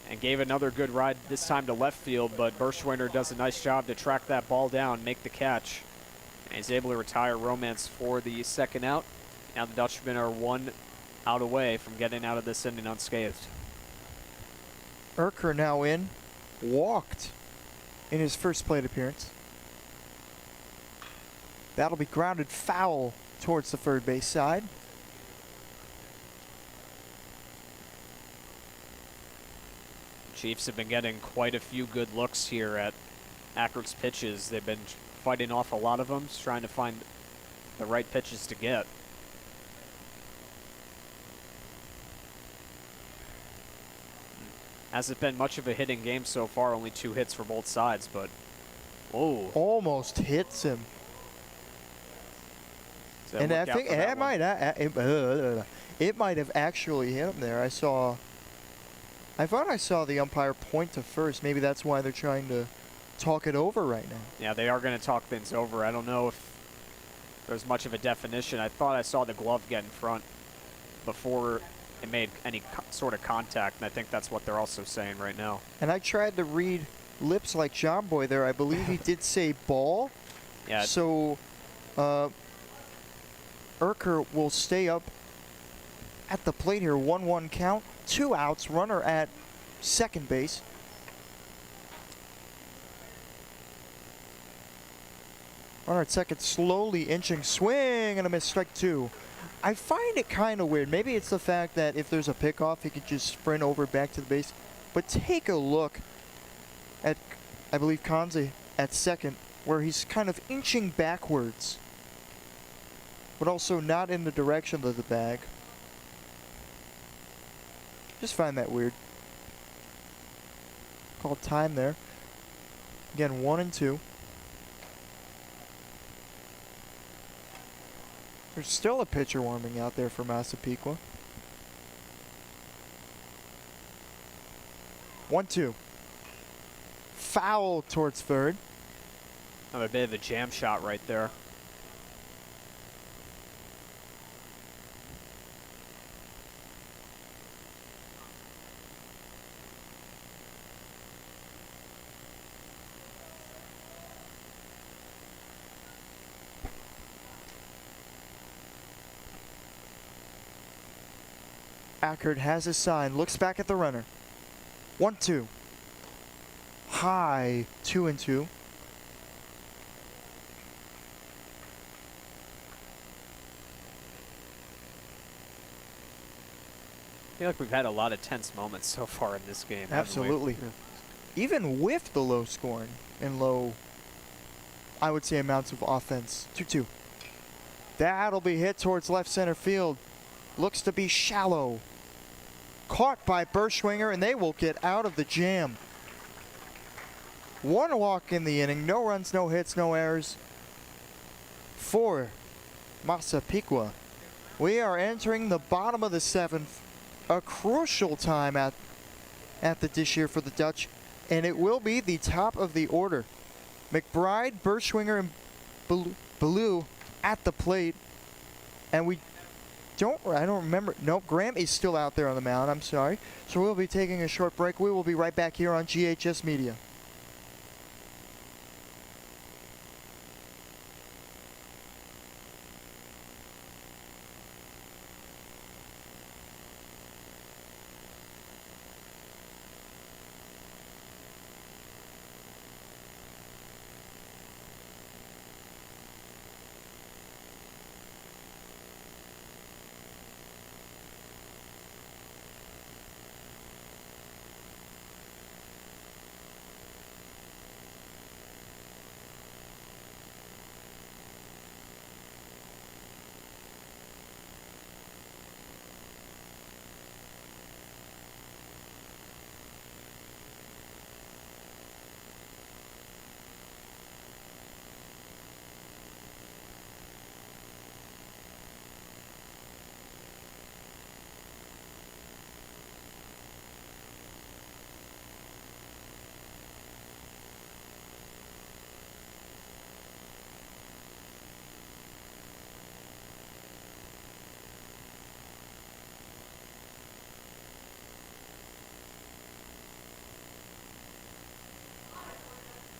and gave another good ride, this time to left field, but Berschwinger does a nice job to track that ball down, make the catch. And he's able to retire Romance for the second out. Now the Dutchmen are 1 out away from getting out of this inning unscathed. Urker now in, walked in his first plate appearance. That'll be grounded foul towards the third base side. Chiefs have been getting quite a few good looks here at Ackerd's pitches. They've been fighting off a lot of them, just trying to find the right pitches to get. Hasn't been much of a hitting game so far, only 2 hits for both sides, but whoa. Almost hits him. So And I look out think for that it might have actually hit him there. I thought I saw the umpire point to first. Maybe that's why they're trying to talk it over right now. Yeah, they are going to talk things over. I don't know if there's much of a definition. I thought I saw the glove get in front before it made any sort of contact, and I think that's what they're also saying right now. And I tried to read lips like John Boy there. I believe he did say ball. Yeah. So Urker will stay up at the plate here. 1-1 count. 2 outs. Runner at second base. Runner at second, slowly inching. Swing and a miss. Strike 2. I find it kind of weird. Maybe it's the fact that if there's a pickoff, he could just sprint over back to the base. But take a look at, I believe, Kanze at second, where he's kind of inching backwards, but also not in the direction of the bag. Just find that weird. Called time there. Again, 1-2. There's still a pitcher warming out there for Massapequa. 1-2. Foul towards third. A bit of a jam shot right there. Ackerd has his sign, looks back at the runner. 1-2. High, 2-2. I feel like we've had a lot of tense moments so far in this game. Absolutely. Even with the low scoring and low, I would say, amounts of offense. 2-2. That'll be hit towards left center field. Looks to be shallow. Caught by Berschwinger, and they will get out of the jam. 1 walk in the inning. No runs, no hits, no errors for Massapequa. We are entering the bottom of the 7th. A crucial time at the dish here for the Dutch, and it will be the top of the order. McBride, Berschwinger, and Ballou at the plate, and I don't remember. Nope, Graham is still out there on the mound. I'm sorry. So we'll be taking a short break. We will be right back here on GHS Media.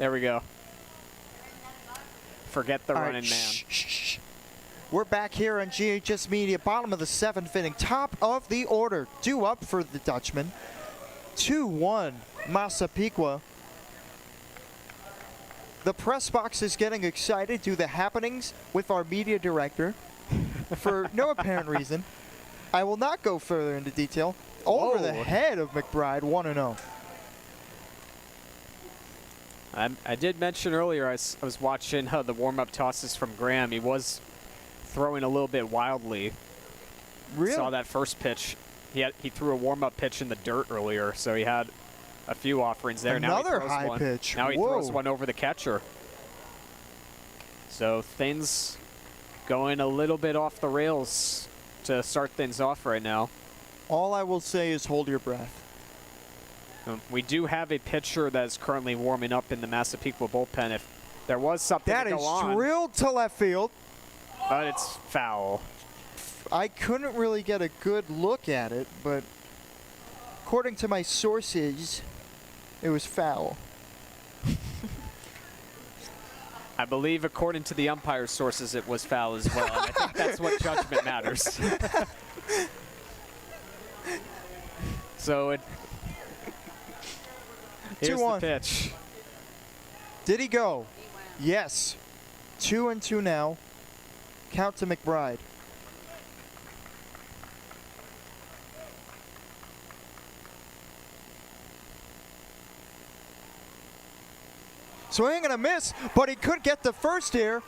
There we go. Forget the All right, running man. shh. We're back here on GHS Media, bottom of the 7th inning, top of the order. Due up for the Dutchman. 2-1, Massapequa. The press box is getting excited due to the happenings with our media director for no apparent reason. I will not go further into detail. Over the head of McBride, 1-0. I did mention earlier I was watching the warm-up tosses from Graham. He was throwing a little bit wildly. Really? Saw that first pitch. He threw a warm-up pitch in the dirt earlier, so he had a few offerings there. Another now he throws high one. pitch. Now he Whoa. throws one over the catcher. So things going a little bit off the rails to start things off right now. All I will say is hold your breath. We do have a pitcher that is currently warming up in the Massapequa bullpen. If there was something That to go is on, drilled to left field. but it's foul. I couldn't really get a good look at it, but according to my sources, it was foul. I believe, according to the umpire's sources, it was foul as well. And I think that's what judgment matters. So here's the 2-1. pitch. Did he go? Yes. 2-2 now. Count to McBride. Swing and a miss, but he could get the first here.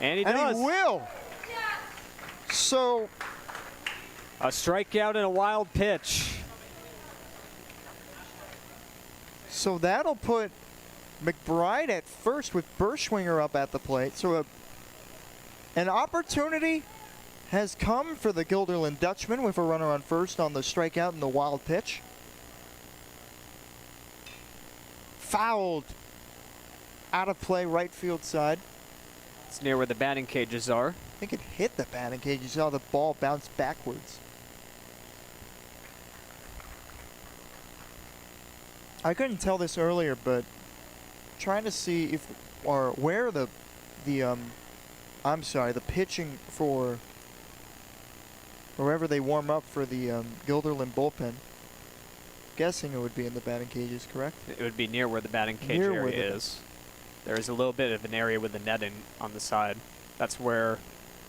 And he And does. he will. So A strikeout and a wild pitch. So that'll put McBride at first with Berschwinger up at the plate. So an opportunity has come for the Guilderland Dutchman with a runner on first on the strikeout and the wild pitch. Fouled out of play, right field side. It's near where the batting cages are. I think it hit the batting cage. You saw the ball bounce backwards. I couldn't tell this earlier, but trying to see if or where the pitching for wherever they warm up for the Guilderland bullpen. Guessing it would be in the batting cages, correct? It would be near where the batting cage Near where area is. There is a little bit of an area with the netting on the side. That's where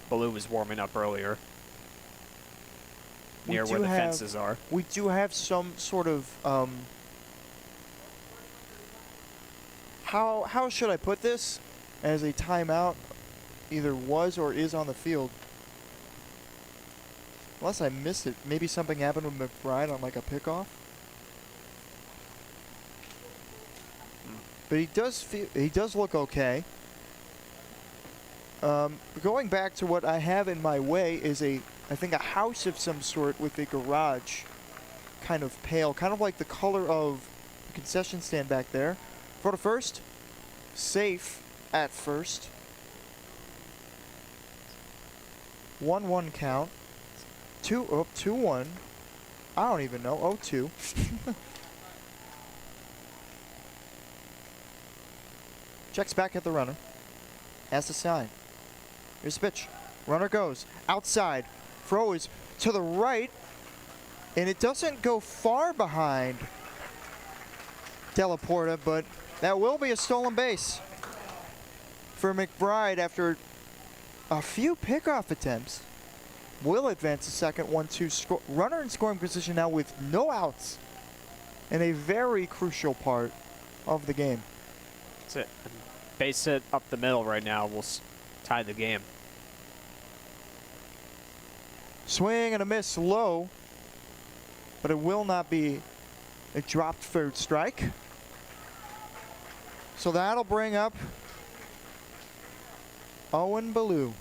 Baloo was warming up earlier. Near where the fences are. We do have some sort of how should I put this? As a timeout either was or is on the field. Unless I missed it. Maybe something happened with McBride on like a pickoff. But he does look okay. Going back to what I have in my way is I think a house of some sort with a garage kind of pale, kind of like the color of the concession stand back there. For the first, safe at first. 1-1 count. 2-1. I don't even know. 0-2. Checks back at the runner. Has to sign. Here's the pitch. Runner goes outside. Throw is to the right. And it doesn't go far behind Delaporta, but that will be a stolen base for McBride after a few pickoff attempts. Will advance to second, 1-2. Runner in scoring position now with no outs in a very crucial part of the game. That's it. Base hit up the middle right now will tie the game. Swing and a miss low, but it will not be a dropped third strike. So that'll bring up Owen Ballou.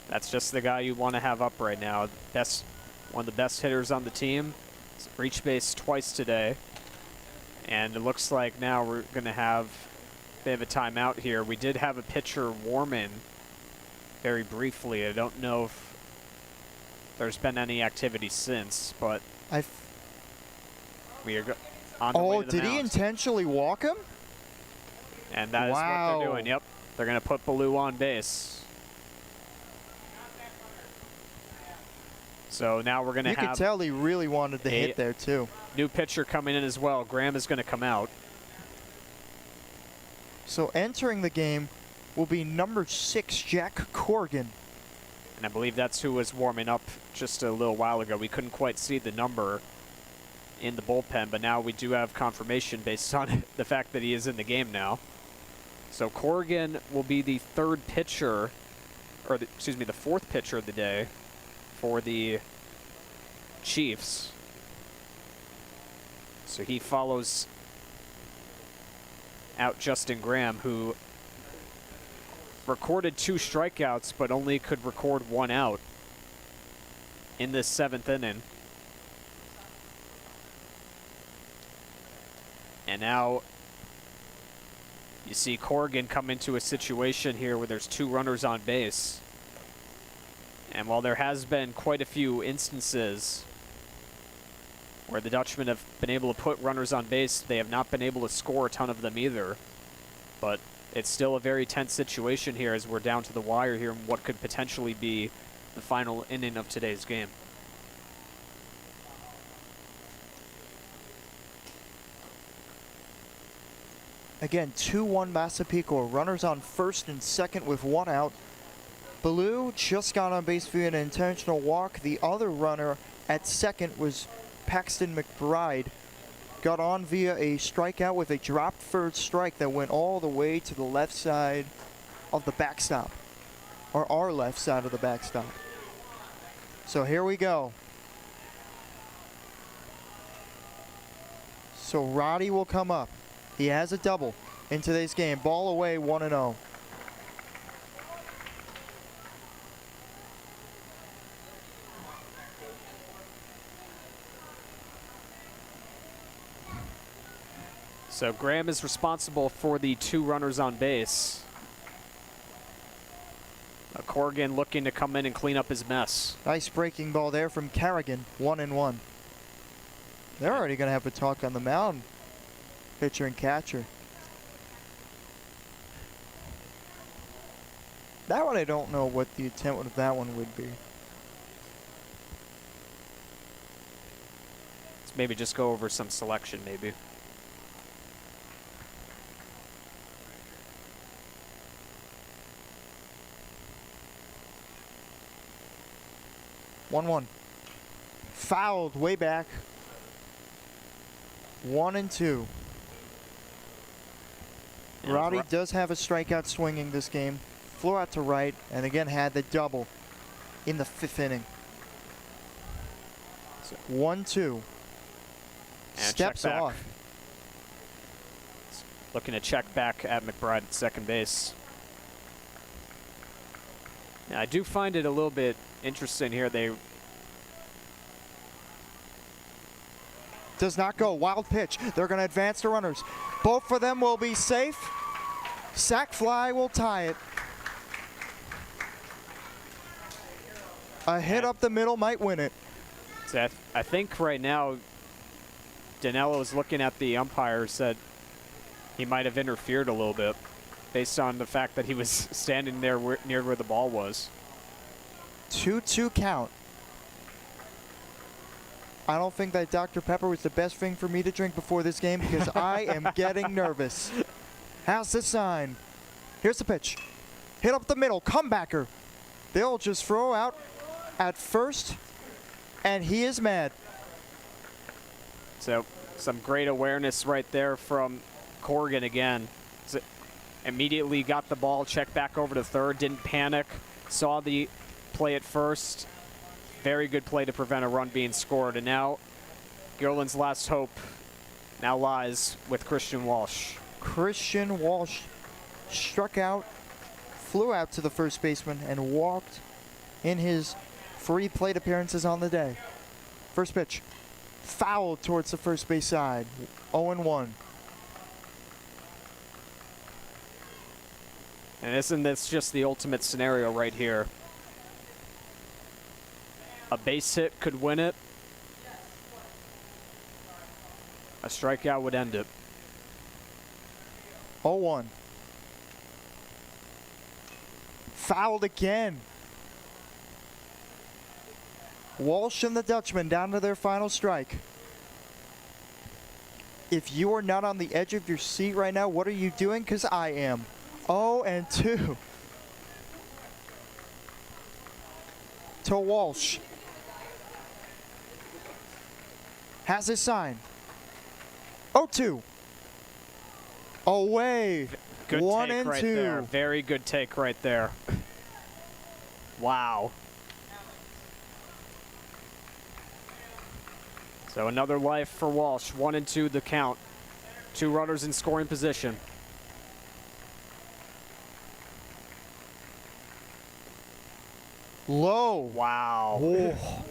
That's just the guy you want to have up right now. One of the best hitters on the team. He's reached base twice today. And it looks like now we're going to have a bit of a timeout here. We did have a pitcher warm-in very briefly. I don't know if there's been any activity since, but we are on the way to the did he mound. intentionally walk him? And that is what they're doing. Yep. They're going to put Baloo on base. So now we're going to have... You could tell he really wanted the hit there, too. New pitcher coming in as well. Graham is going to come out. So entering the game will be number 6, Jack Corrigan. And I believe that's who was warming up just a little while ago. We couldn't quite see the number in the bullpen, but now we do have confirmation based on the fact that he is in the game now. So Corrigan will be the third pitcher, or excuse me, the fourth pitcher of the day for the Chiefs. So he follows out Justin Graham, who recorded 2 strikeouts, but only could record 1 out in this 7th inning. And now you see Corrigan come into a situation here where there's 2 runners on base. And while there has been quite a few instances where the Dutchmen have been able to put runners on base, they have not been able to score a ton of them either. But it's still a very tense situation here as we're down to the wire here in what could potentially be the final inning of today's game. Again, 2-1 Massapequa. Runners on first and second with 1 out. Baloo just got on base via an intentional walk. The other runner at second was Paxton McBride. Got on via a strikeout with a dropped first strike that went all the way to the left side of the backstop, or our left side of the backstop. So here we go. So Roddy will come up. He has a double in today's game. Ball away, 1-0. So Graham is responsible for the 2 runners on base. Corrigan looking to come in and clean up his mess. Nice breaking ball there from Carrigan, 1-1. They're already going to have a talk on the mound, pitcher and catcher. That one, I don't know what the intent of that one would be. Let's maybe just go over some selection, maybe. One. Fouled way back. 1-2. Roddy does have a strikeout swinging this game. Flew out to right, and again had the double in the 5th inning. 1-2. Steps off. Looking to check back at McBride at second base. Now, I do find it a little bit interesting here. They does not go. Wild pitch. They're going to advance the runners. Both of them will be safe. Sac fly will tie it. A hit up the middle might win it. So I think right now Danilo is looking at the umpire, said he might have interfered a little bit based on the fact that he was standing there near where the ball was. 2-2 count. I don't think that Dr. Pepper was the best thing for me to drink before this game because I am getting nervous. How's the sign? Here's the pitch. Hit up the middle. Comebacker. They'll just throw out at first, and he is mad. So some great awareness right there from Corrigan again. So immediately got the ball, checked back over to third, didn't panic, saw the play at first. Very good play to prevent a run being scored. And now Guilderland's last hope now lies with Christian Walsh. Christian Walsh struck out, flew out to the first baseman, and walked in his 3 plate appearances on the day. First pitch, fouled towards the first base side, 0-1. And isn't this just the ultimate scenario right here? A base hit could win it. A strikeout would end it. 0-1. fouled again. Walsh and the Dutchman down to their final strike. If you are not on the edge of your seat right now, what are you doing? Because I am. 0-2 to Walsh. Has his sign. 0-2. Away. Good 1 take and right 2. there. Very good take right there. Wow. So another life for Walsh. 1 and 2 the count. 2 runners in scoring position. Low. Wow. Oh.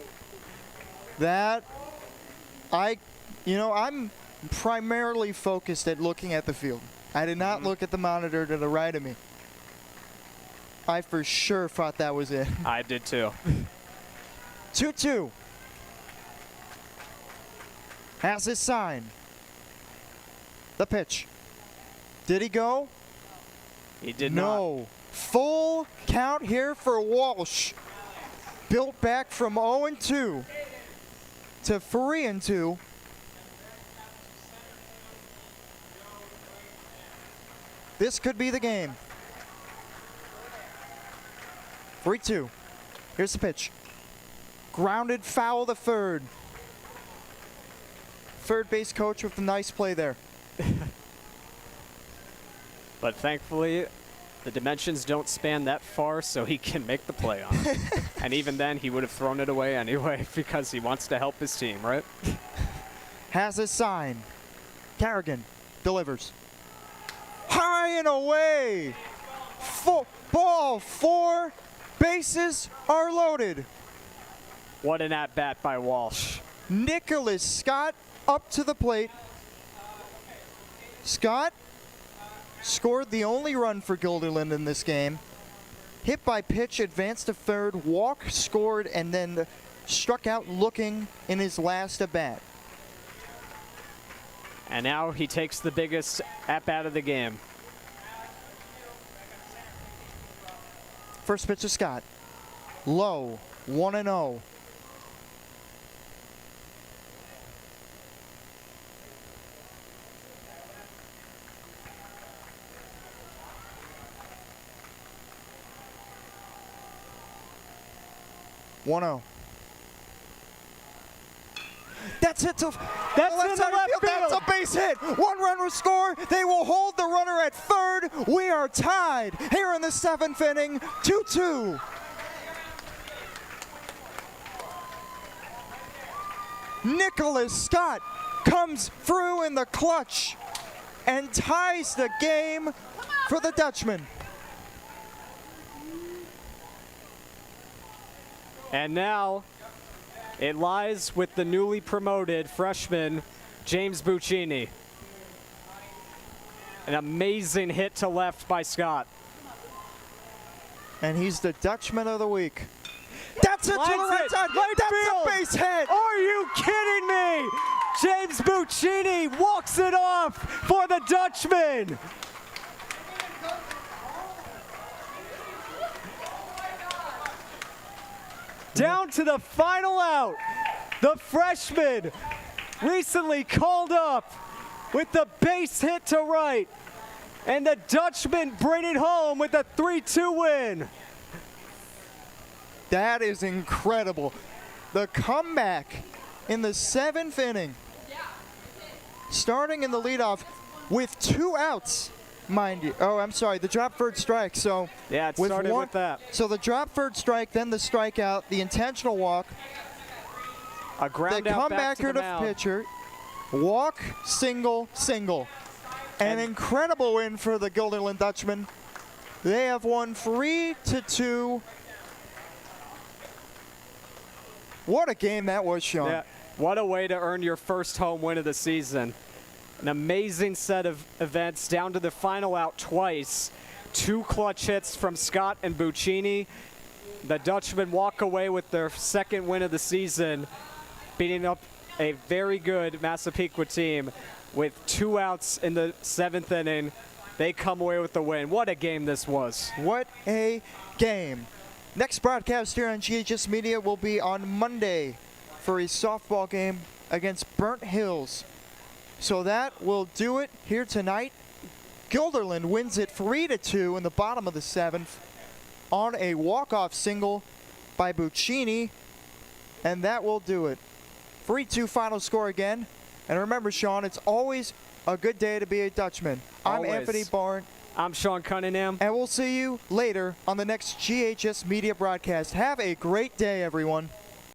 That, I'm primarily focused at looking at the field. I did not look at the monitor to the right of me. I for sure thought that was it. I did too. 2-2. Has his sign. The pitch. Did he go? He did not. No. Full count here for Walsh. Built back from 0-2 to 3-2. This could be the game. 3-2. Here's the pitch. Grounded foul to third. Third base coach with a nice play there. But thankfully, the dimensions don't span that far, so he can make the play on it. And even then, he would have thrown it away anyway because he wants to help his team, right? Has his sign. Carrigan delivers. High and away. Ball 4. Bases are loaded. What an at-bat by Walsh. Nicholas Scott up to the plate. Scott scored the only run for Guilderland in this game. Hit by pitch, advanced to third, walk, scored, and then struck out looking in his last at-bat. And now he takes the biggest at-bat of the game. First pitch to Scott. Low, 1-0. That's hit to That's left in side the left field. That's field. a base hit. 1 run will score. They will hold the runner at third. We are tied here in the 7th inning. 2-2. Nicholas Scott comes through in the clutch and ties the game for the Dutchman. And now it lies with the newly promoted freshman, James Buccini. An amazing hit to left by Scott. And he's the Dutchman of the week. That's it to the right side. That's field. a base hit. Are you kidding me? James Buccini walks it off for the Dutchman. Down to the final out. The freshman recently called up with the base hit to right. And the Dutchman bring it home with a 3-2 win. That is incredible. The comeback in the 7th inning. Starting in the leadoff with 2 outs, mind you. Oh, I'm sorry, the drop third strike. So Yeah, it started with that. So the drop third strike, then the strikeout, the intentional walk, A ground the out back to comebacker the to mound. pitcher, walk, single, single. An incredible win for the Guilderland Dutchman. They have won 3-2. What a game that was, Sean. Yeah, what a way to earn your first home win of the season. An amazing set of events down to the final out twice. 2 clutch hits from Scott and Buccini. The Dutchmen walk away with their 2nd win of the season, beating up a very good Massapequa team with 2 outs in the 7th inning. they come away with the win. What a game this was. What a game. Next broadcast here on GHS Media will be on Monday for a softball game against Burnt Hills. So that will do it here tonight. Guilderland wins it 3-2 in the bottom of the 7th on a walk-off single by Buccini, and that will do it. 3-2 final score again. And remember, Sean, it's always a good day to be a Dutchman. Always. I'm Anthony Barn. I'm Sean Cunningham. And we'll see you later on the next GHS Media broadcast. Have a great day, everyone.